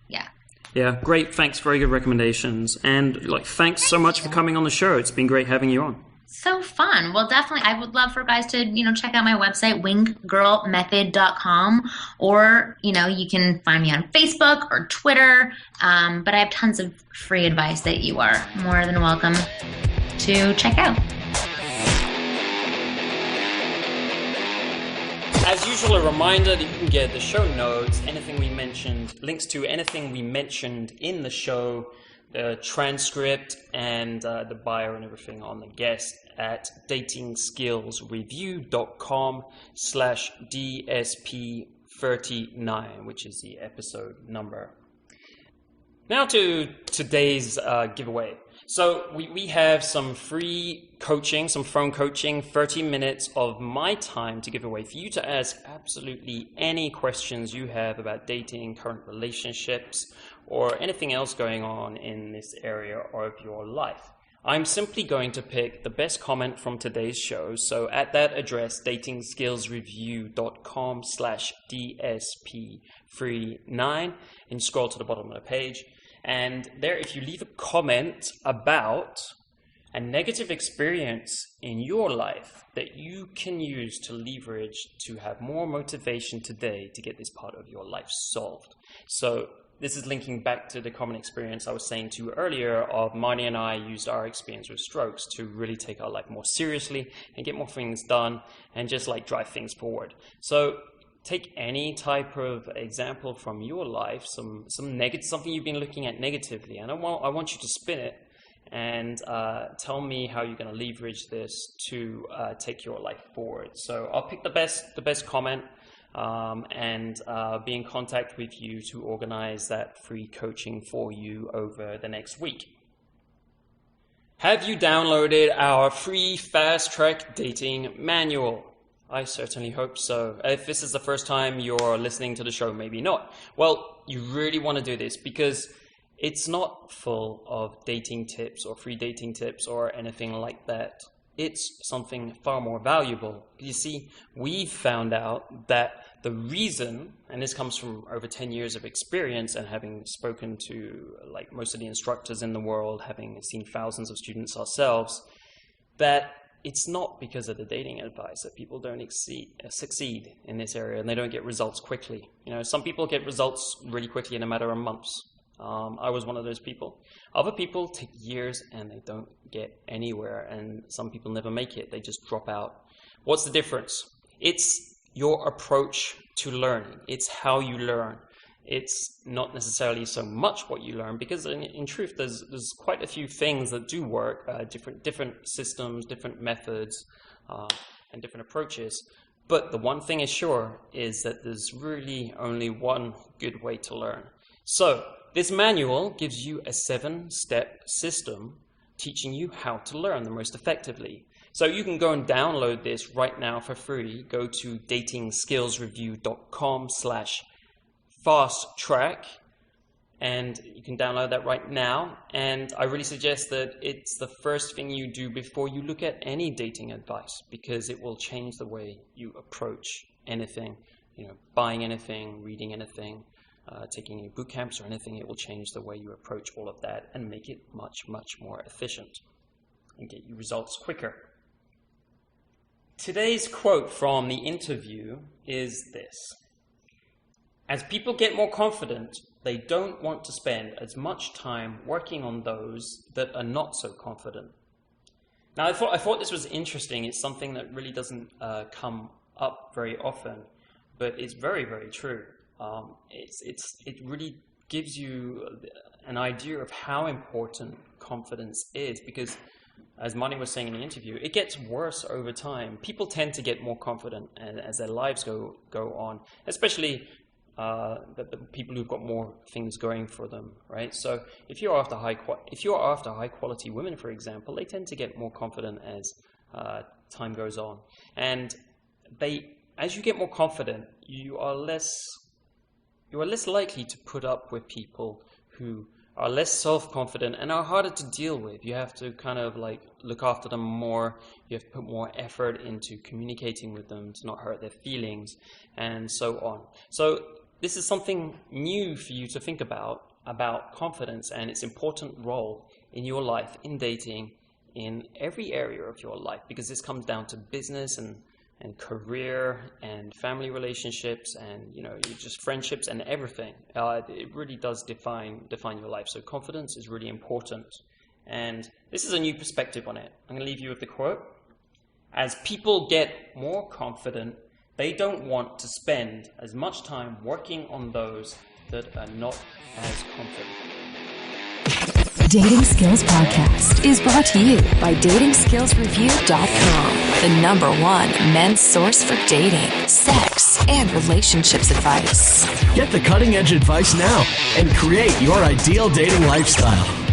Speaker 4: Yeah.
Speaker 3: Yeah, great. Thanks. Very good recommendations. And thanks so much for coming on the show. It's been great having you on.
Speaker 4: So fun. Well, definitely. I would love for guys to, check out my website, winggirlmethod.com, or, you can find me on Facebook or Twitter. But I have tons of free advice that you are more than welcome to check out.
Speaker 3: As usual, a reminder that you can get the show notes, anything we mentioned, links to anything we mentioned in the show, the transcript, and the bio and everything on the guest at datingskillsreview.com/DSP39, which is the episode number. Now to today's giveaway. So we have some free coaching, some phone coaching, 30 minutes of my time to give away for you to ask absolutely any questions you have about dating, current relationships, or anything else going on in this area of your life. I'm simply going to pick the best comment from today's show. So at that address, datingskillsreview.com/DSP39, and scroll to the bottom of the page. And there, if you leave a comment about a negative experience in your life that you can use to leverage to have more motivation today to get this part of your life solved. So this is linking back to the common experience I was saying to you earlier of Marni and I used our experience with strokes to really take our life more seriously and get more things done and just like drive things forward. So take any type of example from your life, some negative, something you've been looking at negatively, and I want you to spin it and tell me how you're going to leverage this to take your life forward. So I'll pick the best comment and be in contact with you to organize that free coaching for you over the next week. Have you downloaded our free fast track dating manual? I certainly hope so. If this is the first time you're listening to the show, maybe not. Well, you really want to do this because it's not full of dating tips or free dating tips or anything like that. It's something far more valuable. You see, we've found out that the reason, and this comes from over 10 years of experience and having spoken to like most of the instructors in the world, having seen thousands of students ourselves, that it's not because of the dating advice that people don't succeed in this area and they don't get results quickly. You know, some people get results really quickly in a matter of months. I was one of those people. Other people take years and they don't get anywhere, and some people never make it. They just drop out. What's the difference? It's your approach to learning. It's how you learn. It's not necessarily so much what you learn, because in truth, there's quite a few things that do work, different systems, different methods, and different approaches. But the one thing is sure is that there's really only one good way to learn. So this manual gives you a 7-step system teaching you how to learn the most effectively. So you can go and download this right now for free. Go to datingskillsreview.com/fast-track, and you can download that right now. And I really suggest that it's the first thing you do before you look at any dating advice, because it will change the way you approach anything, you know, buying anything, reading anything, taking any boot camps or anything. It will change the way you approach all of that and make it much, much more efficient and get you results quicker. Today's quote from the interview is this: as people get more confident, they don't want to spend as much time working on those that are not so confident. Now, I thought this was interesting. It's something that really doesn't come up very often, but it's very, very true. It really gives you an idea of how important confidence is, because as Marni was saying in the interview, it gets worse over time. People tend to get more confident as their lives go on, especially the people who've got more things going for them, right? So if you're after high quality women, for example, they tend to get more confident as time goes on, and as you get more confident, you are less likely to put up with people who are less self-confident and are harder to deal with. You have to kind of like look after them more. You have to put more effort into communicating with them to not hurt their feelings, and so on. So this is something new for you to think about confidence and its important role in your life, in dating, in every area of your life, because this comes down to business and career and family relationships and, you know, just friendships and everything. It really does define your life. So confidence is really important. And this is a new perspective on it. I'm going to leave you with the quote: as people get more confident, they don't want to spend as much time working on those that are not as confident.
Speaker 2: Dating Skills Podcast is brought to you by datingskillsreview.com, the #1 men's source for dating, sex, and relationships advice.
Speaker 1: Get the cutting edge advice now and create your ideal dating lifestyle.